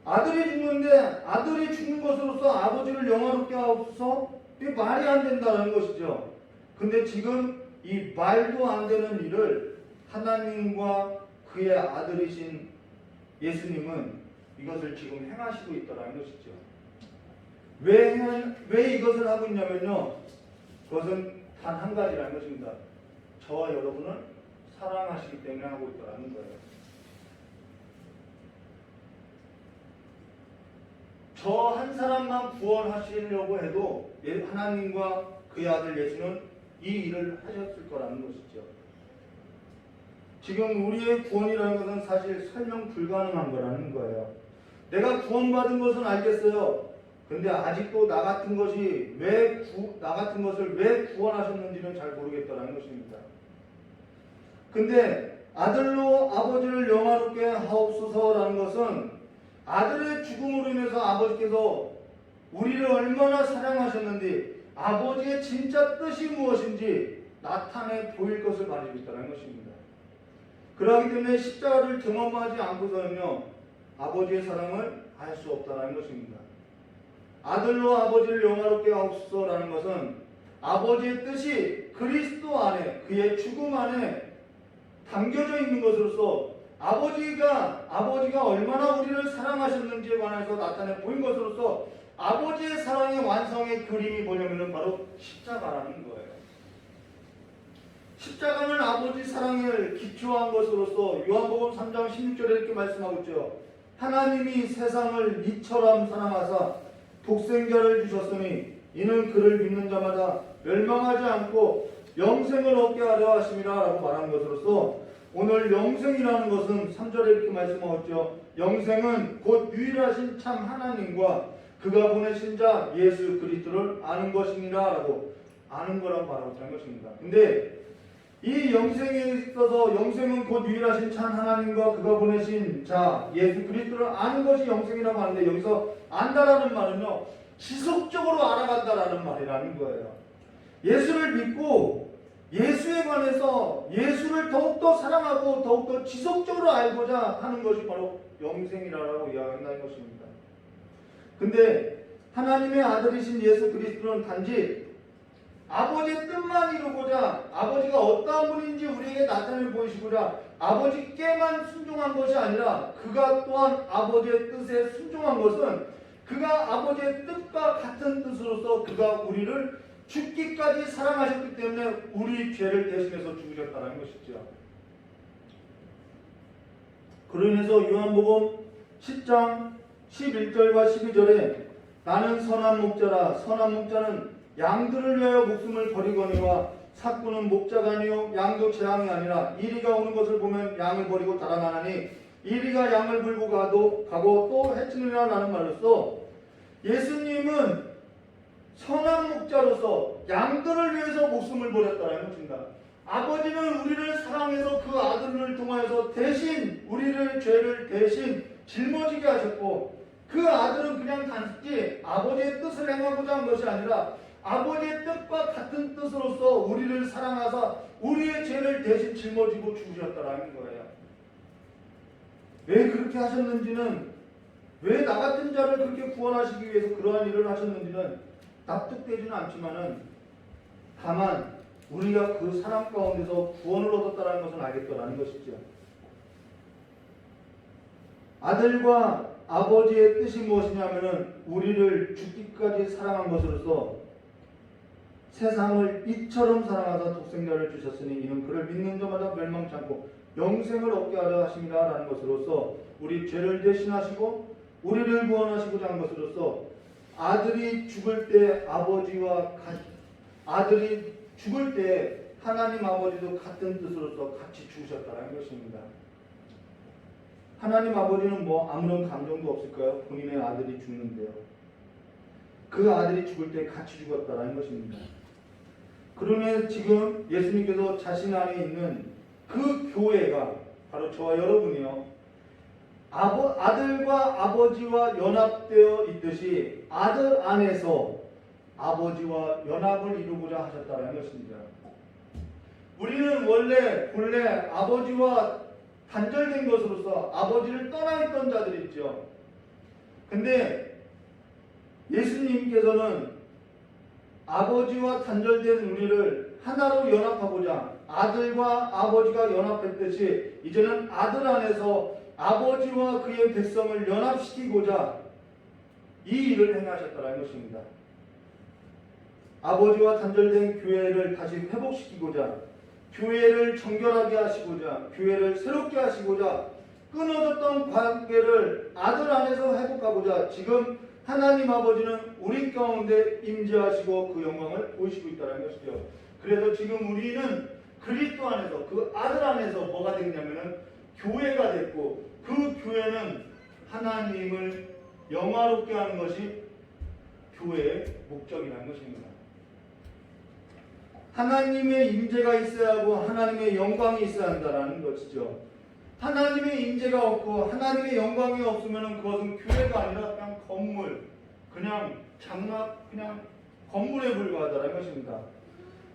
아들이 죽는데 아들이 죽는 것으로서 아버지를 영화롭게 하옵소서? 이게 말이 안 된다는 것이죠. 근데 지금 이 말도 안 되는 일을 하나님과 그의 아들이신 예수님은 이것을 지금 행하시고 있다는 것이죠. 왜 이것을 하고 있냐면요. 그것은 단 한 가지라는 것입니다. 저와 여러분을 사랑하시기 때문에 하고 있다는 거예요. 저 한 사람만 구원하시려고 해도 하나님과 그의 아들 예수는 이 일을 하셨을 거라는 것이죠. 지금 우리의 구원이라는 것은 사실 설명 불가능한 거라는 거예요. 내가 구원받은 것은 알겠어요. 근데 아직도 나 같은 것을 왜 구원하셨는지는 잘 모르겠다는 것입니다. 근데 아들로 아버지를 영화롭게 하옵소서라는 것은 아들의 죽음으로 인해서 아버지께서 우리를 얼마나 사랑하셨는지, 아버지의 진짜 뜻이 무엇인지 나타내 보일 것을 가지고 있다는 것입니다. 그렇기 때문에 십자가를 경험하지 않고서는요, 아버지의 사랑을 알 수 없다는 것입니다. 아들로 아버지를 영화롭게 하옵소서라는 것은 아버지의 뜻이 그리스도 안에, 그의 죽음 안에 담겨져 있는 것으로서 아버지가 얼마나 우리를 사랑하셨는지에 관해서 나타내 보인 것으로서 아버지의 사랑의 완성의 그림이 뭐냐면 바로 십자가라는 거예요. 십자가는 아버지 사랑을 기초한 것으로서 요한복음 3장 16절에 이렇게 말씀하고 있죠. 하나님이 세상을 이처럼 사랑하사 독생자를 주셨으니 이는 그를 믿는 자마다 멸망하지 않고 영생을 얻게 하려 하심이라 라고 말한 것으로서 오늘 영생이라는 것은 3절에 이렇게 말씀하고 있죠. 영생은 곧 유일하신 참 하나님과 그가 보내신 자 예수 그리스도를 아는 것이니라 라고 아는 거라고 말하고 있다는 것입니다. 근데 이 영생에 있어서 영생은 곧 유일하신 참 하나님과 그가 보내신 자 예수 그리스도를 아는 것이 영생이라고 하는데, 여기서 안다라는 말은요, 지속적으로 알아간다라는 말이라는 거예요. 예수를 믿고 예수에 관해서 예수를 더욱더 사랑하고 더욱더 지속적으로 알고자 하는 것이 바로 영생이라고 이야기한다는 것입니다. 근데 하나님의 아들이신 예수 그리스도는 단지 아버지의 뜻만 이루고자, 아버지가 어떠한 분인지 우리에게 나타내 보이시고자 아버지께만 순종한 것이 아니라 그가 또한 아버지의 뜻에 순종한 것은 그가 아버지의 뜻과 같은 뜻으로서 그가 우리를 죽기까지 사랑하셨기 때문에 우리 죄를 대신해서 죽으셨다는 것이죠. 그로 인해서 요한복음 10장 11절과 12절에 나는 선한 목자라, 선한 목자는 양들을 위하여 목숨을 버리거니와 삭구는 목자가 아니요 양도 재앙이 아니라 이리가 오는 것을 보면 양을 버리고 달아나나니 이리가 양을 물고 가고 또 해치느니라 라는 말로써 예수님은 선한 목자로서 양들을 위해서 목숨을 버렸다는 것입니다. 아버지는 우리를 사랑해서 그 아들을 통하여서 대신 우리를 죄를 대신 짊어지게 하셨고, 그 아들은 그냥 단지 아버지의 뜻을 행하고자 한 것이 아니라 아버지의 뜻과 같은 뜻으로서 우리를 사랑하사 우리의 죄를 대신 짊어지고 죽으셨다라는 거예요. 왜 그렇게 하셨는지는, 왜 나 같은 자를 그렇게 구원하시기 위해서 그러한 일을 하셨는지는 납득되지는 않지만은, 다만 우리가 그 사랑 가운데서 구원을 얻었다는 것은 알겠다라는 것이죠. 아들과 아버지의 뜻이 무엇이냐면은 우리를 죽기까지 사랑한 것으로서 세상을 이처럼 사랑하사 독생자를 주셨으니 이는 그를 믿는 자마다 멸망치 않고 영생을 얻게 하려 하심이라 라는 것으로서 우리 죄를 대신하시고 우리를 구원하시고자 한 것으로서 아들이 죽을 때 아들이 죽을 때 하나님 아버지도 같은 뜻으로서 같이 죽으셨다는 것입니다. 하나님 아버지는 아무런 감정도 없을까요? 본인의 아들이 죽는데요. 그 아들이 죽을 때 같이 죽었다는 것입니다. 그러면 지금 예수님께서 자신 안에 있는 그 교회가 바로 저와 여러분이요, 아들과 아버지와 연합되어 있듯이 아들 안에서 아버지와 연합을 이루고자 하셨다는 것입니다. 우리는 본래 아버지와 단절된 것으로서 아버지를 떠나 있던 자들이 있죠. 근데 예수님께서는 아버지와 단절된 우리를 하나로 연합하고자 아들과 아버지가 연합했듯이 이제는 아들 안에서 아버지와 그의 백성을 연합시키고자 이 일을 행하셨다는 것입니다. 아버지와 단절된 교회를 다시 회복시키고자, 교회를 정결하게 하시고자, 교회를 새롭게 하시고자, 끊어졌던 관계를 아들 안에서 회복하고자 지금 하나님 아버지는 우리 가운데 임재하시고 그 영광을 보이시고 있다는 것이죠. 그래서 지금 우리는 그리스도 안에서, 그 아들 안에서 뭐가 됐냐면은 교회가 됐고, 그 교회는 하나님을 영화롭게 하는 것이 교회의 목적이라는 것입니다. 하나님의 임재가 있어야 하고 하나님의 영광이 있어야 한다는 것이죠. 하나님의 임재가 없고 하나님의 영광이 없으면 그것은 교회가 아니라 그냥 건물, 그냥 장막, 그냥 건물에 불과하다는 것입니다.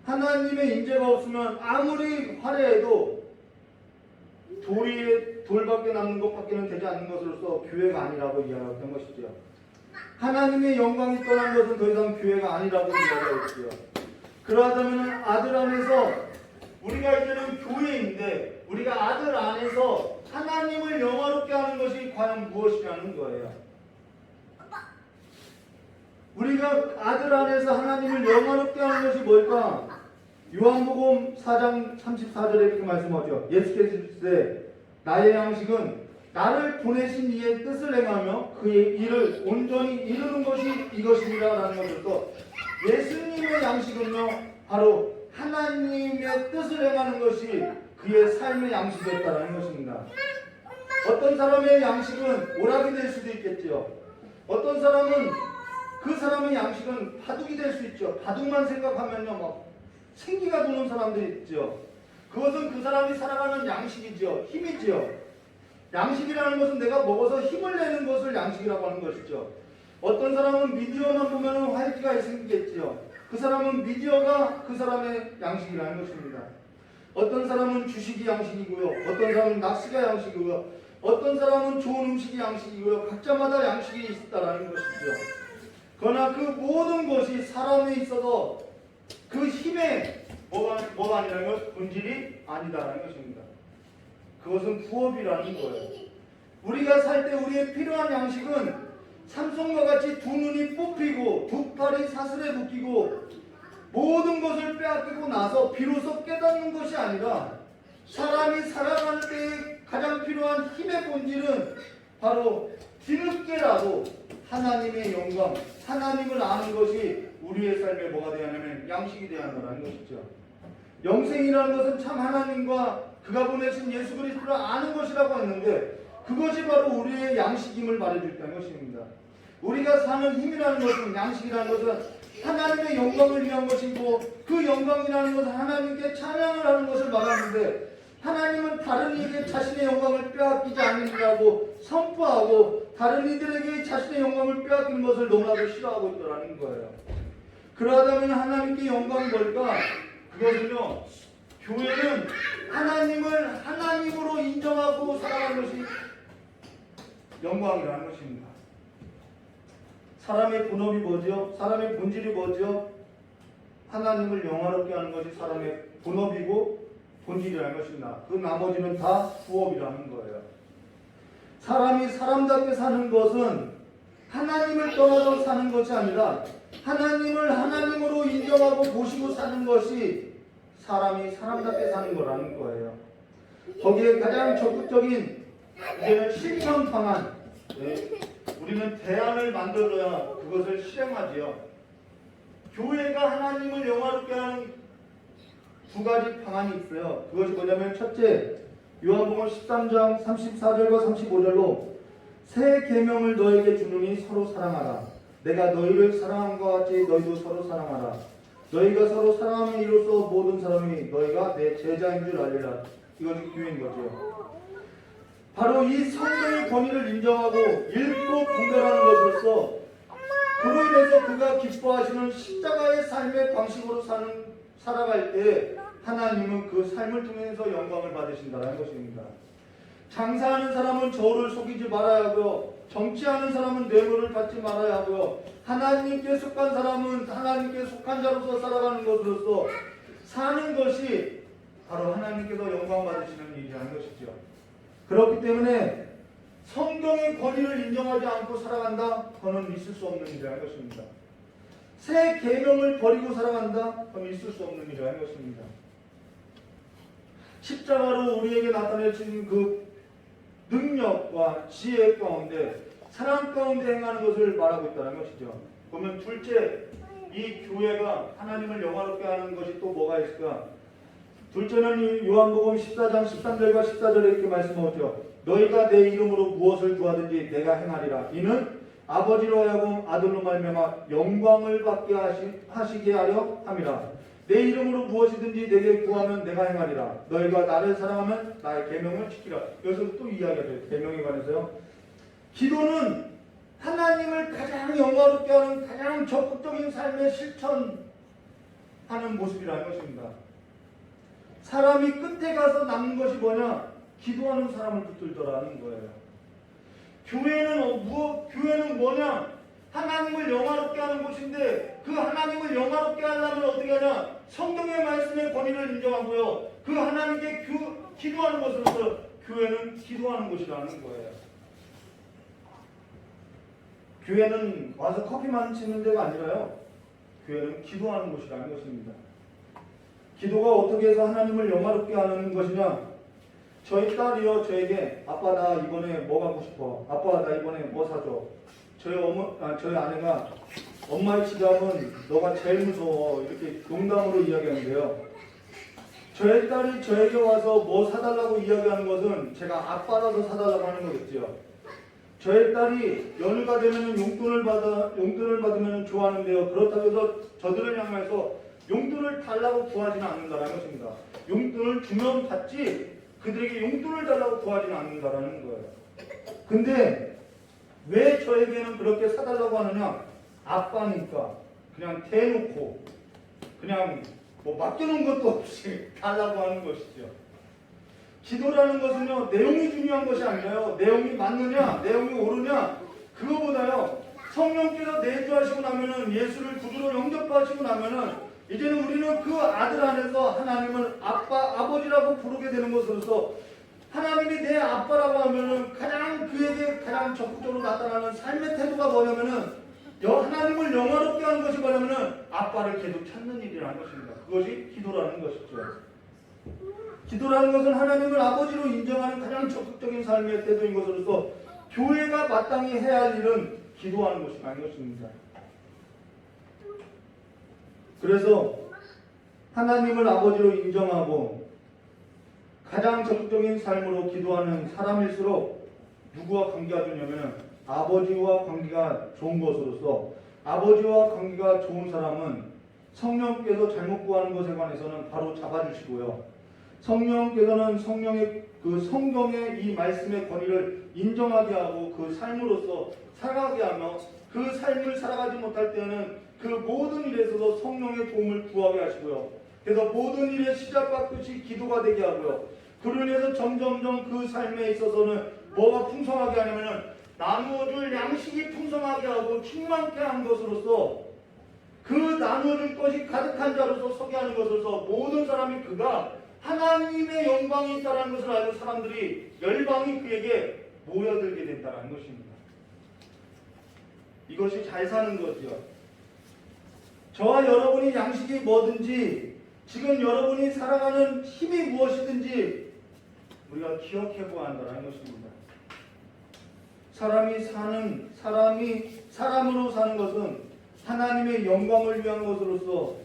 하나님의 임재가 없으면 아무리 화려해도 돌밖에 남는 것밖에는 되지 않는 것으로서 교회가 아니라고 이야기했던 것이죠. 하나님의 영광이 떠난 것은 더 이상 교회가 아니라고 이야기했죠. 그러하다면 아들 안에서 우리가 이제는 교회인데 우리가 아들 안에서 하나님을 영화롭게 하는 것이 과연 무엇이냐는 거예요. 우리가 아들 안에서 하나님을 영화롭게 하는 것이 뭘까? 요한복음 4장 34절에 이렇게 말씀하죠. 예수께서 이르시되 나의 양식은 나를 보내신 이의 뜻을 행하며 그의 일을 온전히 이루는 것이 이것입니다 라는 것으로서 예수님의 양식은요 바로 하나님의 뜻을 행하는 것이 그의 삶의 양식이었다는 것입니다. 어떤 사람의 양식은 오락이 될 수도 있겠죠. 어떤 사람은 그 사람의 양식은 바둑이 될 수 있죠. 바둑만 생각하면요 막 생기가 도는 사람들이 있죠. 그것은 그 사람이 살아가는 양식이죠. 힘이죠. 양식이라는 것은 내가 먹어서 힘을 내는 것을 양식이라고 하는 것이죠. 어떤 사람은 미디어만 보면 화이트가 생기겠죠. 그 사람은 미디어가 그 사람의 양식이라는 것입니다. 어떤 사람은 주식이 양식이고요. 어떤 사람은 낚시가 양식이고요. 어떤 사람은 좋은 음식이 양식이고요. 각자마다 양식이 있다라는 것이죠. 그러나 그 모든 것이 사람에 있어서 그 힘에 뭐가 아니라면 본질이 아니다라는 것입니다. 그것은 부업이라는 거예요. 우리가 살 때 우리의 필요한 양식은 삼손과 같이 두 눈이 뽑히고 두 팔이 사슬에 묶이고 모든 것을 빼앗기고 나서 비로소 깨닫는 것이 아니라 사람이 살아가는 때에 가장 필요한 힘의 본질은 바로 뒤늦게라도 하나님의 영광, 하나님을 아는 것이 우리의 삶에 뭐가 되어야 하냐면 양식이 되어야 한다는 것이죠. 영생이라는 것은 참 하나님과 그가 보내신 예수 그리스도를 아는 것이라고 했는데 그것이 바로 우리의 양식임을 말해줄 것입니다. 우리가 사는 힘이라는 것은, 양식이라는 것은 하나님의 영광을 위한 것이고 그 영광이라는 것은 하나님께 찬양을 하는 것을 말하는데 하나님은 다른 이에게 자신의 영광을 빼앗기지 않으리라고 선포하고 다른 이들에게 자신의 영광을 빼앗기는 것을 너무나도 싫어하고 있더라는 거예요. 그러하다면 하나님께 영광이 뭘까? 그것은요, 교회는 하나님을 하나님으로 인정하고 살아가는 것이 영광이라는 것입니다. 사람의 본업이 뭐죠? 사람의 본질이 뭐죠? 하나님을 영화롭게 하는 것이 사람의 본업이고 본질이라는 것입니다. 그 나머지는 다 부업이라는 거예요. 사람이 사람답게 사는 것은 하나님을 떠나서 사는 것이 아니라 하나님을 하나님으로 인정하고 보시고 사는 것이 사람이 사람답게 사는 거라는 거예요. 거기에 가장 적극적인 이제는 실천 방안, 우리는 대안을 만들어야 그것을 실행하지요. 교회가 하나님을 영화롭게 하는 두 가지 방안이 있어요. 그것이 뭐냐면 첫째, 요한복음 13장 34절과 35절로 새 계명을 너에게 주노니 서로 사랑하라. 내가 너희를 사랑한 것 같이 너희도 서로 사랑하라. 너희가 서로 사랑하면 이로써 모든 사람이 너희가 내 제자인 줄 알리라. 이것이 교회인 거죠. 바로 이 성경의 권위를 인정하고 읽고 분별하는 것으로서 그로 인해서 그가 기뻐하시는 십자가의 삶의 방식으로 살아갈 때 하나님은 그 삶을 통해서 영광을 받으신다는 것입니다. 장사하는 사람은 저울을 속이지 말아야 하고요. 정치하는 사람은 뇌물을 받지 말아야 하고요. 하나님께 속한 사람은 하나님께 속한 자로서 살아가는 것으로서 사는 것이 바로 하나님께서 영광 받으시는 일이라는 것이죠. 그렇기 때문에 성경의 권위를 인정하지 않고 살아간다? 그거는 있을 수 없는 일이라는 것입니다. 새 계명을 버리고 살아간다? 그럼 있을 수 없는 일이라는 것입니다. 십자가로 우리에게 나타내신 그 능력과 지혜 가운데 사랑 가운데 행하는 것을 말하고 있다는 것이죠. 그러면 둘째, 이 교회가 하나님을 영화롭게 하는 것이 또 뭐가 있을까? 둘째는 이 요한복음 14장 13절과 14절에 이렇게 말씀하죠. 너희가 내 이름으로 무엇을 구하든지 내가 행하리라. 이는 아버지로 하여금 아들로 말미암아 영광을 받게 하시게 하려 함이라. 내 이름으로 무엇이든지 내게 구하면 내가 행하리라. 너희가 나를 사랑하면 나의 계명을 지키라. 여기서 또 이야기가 돼요. 계명에 관해서요. 기도는 하나님을 가장 영광롭게 하는 가장 적극적인 삶의 실천하는 모습이라는 것입니다. 사람이 끝에 가서 남는 것이 뭐냐? 기도하는 사람을 붙들더라는 거예요. 교회는 뭐냐? 하나님을 영화롭게 하는 곳인데 그 하나님을 영화롭게 하려면 어떻게 하냐? 성경의 말씀의 권위를 인정하고요. 그 하나님께 기도하는 것으로서 교회는 기도하는 곳이라는 거예요. 교회는 와서 커피만 치는 데가 아니라요. 교회는 기도하는 곳이라는 것입니다. 기도가 어떻게 해서 하나님을 영화롭게 하는 것이냐? 저희 딸이요 저에게 아빠 나 이번에 뭐 갖고 싶어. 아빠 나 이번에 뭐 사줘. 저희 아내가 엄마의 지갑은 너가 제일 무서워. 이렇게 농담으로 이야기하는데요. 저희 딸이 저에게 와서 뭐 사달라고 이야기하는 것은 제가 아빠라서 사달라고 하는 거겠죠. 저희 딸이 연휴가 되면 용돈을 받으면 좋아하는데요. 그렇다고 해서 저들을 향해서 용돈을 달라고 구하지는 않는다는 것입니다. 용돈을 주면 받지 그들에게 용돈을 달라고 구하지는 않는다는 거예요. 근데 왜 저에게는 그렇게 사달라고 하느냐? 아빠니까 그냥 대놓고 그냥 뭐 맡겨놓은 것도 없이 달라고 하는 것이죠. 기도라는 것은요 내용이 중요한 것이 아니라요 내용이 맞느냐 내용이 옳으냐 그거보다요 성령께서 내주하시고 나면은 예수를 구주로 영접하시고 나면은 이제는 우리는 그 아들 안에서 하나님을 아버지라고 부르게 되는 것으로서 하나님이 내 아빠라고 하면은 그에게 가장 적극적으로 나타나는 삶의 태도가 뭐냐면은 하나님을 영화롭게 하는 것이 뭐냐면은 아빠를 계속 찾는 일이라는 것입니다. 그것이 기도라는 것이죠. 기도라는 것은 하나님을 아버지로 인정하는 가장 적극적인 삶의 태도인 것으로서 교회가 마땅히 해야 할 일은 기도하는 것이 아닌 것입니다. 그래서 하나님을 아버지로 인정하고 가장 적극적인 삶으로 기도하는 사람일수록 누구와 관계가 좋냐면 아버지와 관계가 좋은 것으로서 아버지와 관계가 좋은 사람은 성령께서 잘못 구하는 것에 관해서는 바로 잡아주시고요. 성령께서는 성경의 이 말씀의 권위를 인정하게 하고 그 삶으로서 살아가게 하며 그 삶을 살아가지 못할 때는 그 모든 일에서도 성령의 도움을 구하게 하시고요. 그래서 모든 일의 시작과 끝이 기도가 되게 하고요. 그로 인해서 점점점 그 삶에 있어서는 뭐가 풍성하게 하냐면은 나누어줄 양식이 풍성하게 하고 충만케 한 것으로서 그 나누어줄 것이 가득한 자로서 서게 하는 것으로서 모든 사람이 그가 하나님의 영광이 있다는 것을 알고 사람들이 열방이 그에게 모여들게 된다는 것입니다. 이것이 잘 사는 것이요. 저와 여러분이 양식이 뭐든지 지금 여러분이 살아가는 힘이 무엇이든지 우리가 기억해 보아야 한다는 것입니다. 사람이 사람으로 사는 것은 하나님의 영광을 위한 것으로서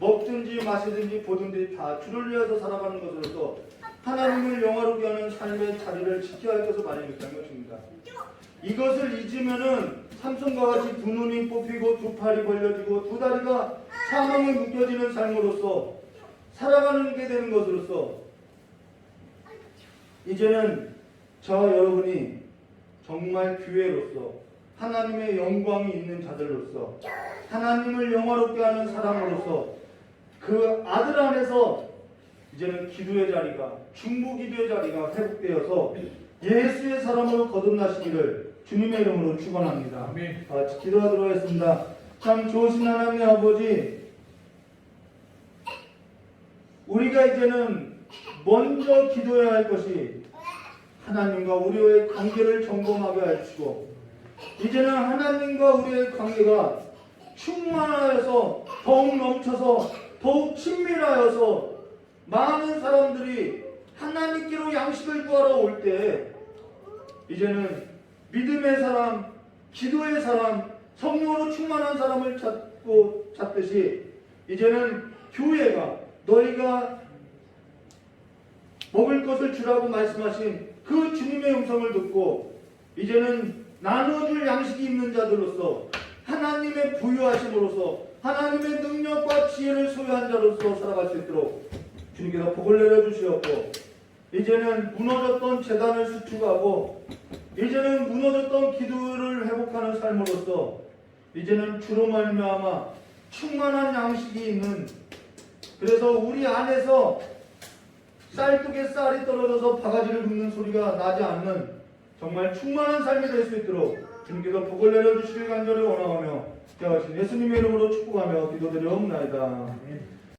먹든지 마시든지 보든지 다 주를 위해서 살아가는 것으로서 하나님을 영화롭게 하는 삶의 자리를 지켜야 할 것을 말해주는 것입니다. 이것을 잊으면은 삼손과 같이 두 눈이 뽑히고 두 팔이 벌려지고 두 다리가 사망에 묶여지는 삶으로서 살아가는 게 되는 것으로서 이제는 저와 여러분이 정말 교회로서 하나님의 영광이 있는 자들로서 하나님을 영화롭게 하는 사람으로서 그 아들 안에서 이제는 기도의 자리가 중보 기도의 자리가 회복되어서 예수의 사람으로 거듭나시기를 주님의 이름으로 축원합니다. 같이 기도하도록 하겠습니다. 참 좋으신 하나님의 아버지, 우리가 이제는 먼저 기도해야 할 것이 하나님과 우리의 관계를 점검하게 하시고 이제는 하나님과 우리의 관계가 충만하여서 더욱 넘쳐서 더욱 친밀하여서 많은 사람들이 하나님께로 양식을 구하러 올 때 이제는 믿음의 사람, 기도의 사람, 성령으로 충만한 사람을 찾듯이 이제는 교회가 너희가 먹을 것을 주라고 말씀하신 그 주님의 음성을 듣고 이제는 나눠줄 양식이 있는 자들로서 하나님의 부유하심으로써 하나님의 능력과 지혜를 소유한 자로서 살아갈 수 있도록 주님께서 복을 내려주시었고 이제는 무너졌던 재단을 수축하고 이제는 무너졌던 기도를 회복하는 삶으로서 이제는 주로 말미암아 충만한 양식이 있는 그래서 우리 안에서 쌀뚝에 쌀이 떨어져서 바가지를 긁는 소리가 나지 않는 정말 충만한 삶이 될 수 있도록 주님께서 복을 내려주시길 간절히 원하며 기도하신 예수님의 이름으로 축복하며 기도드리옵나이다.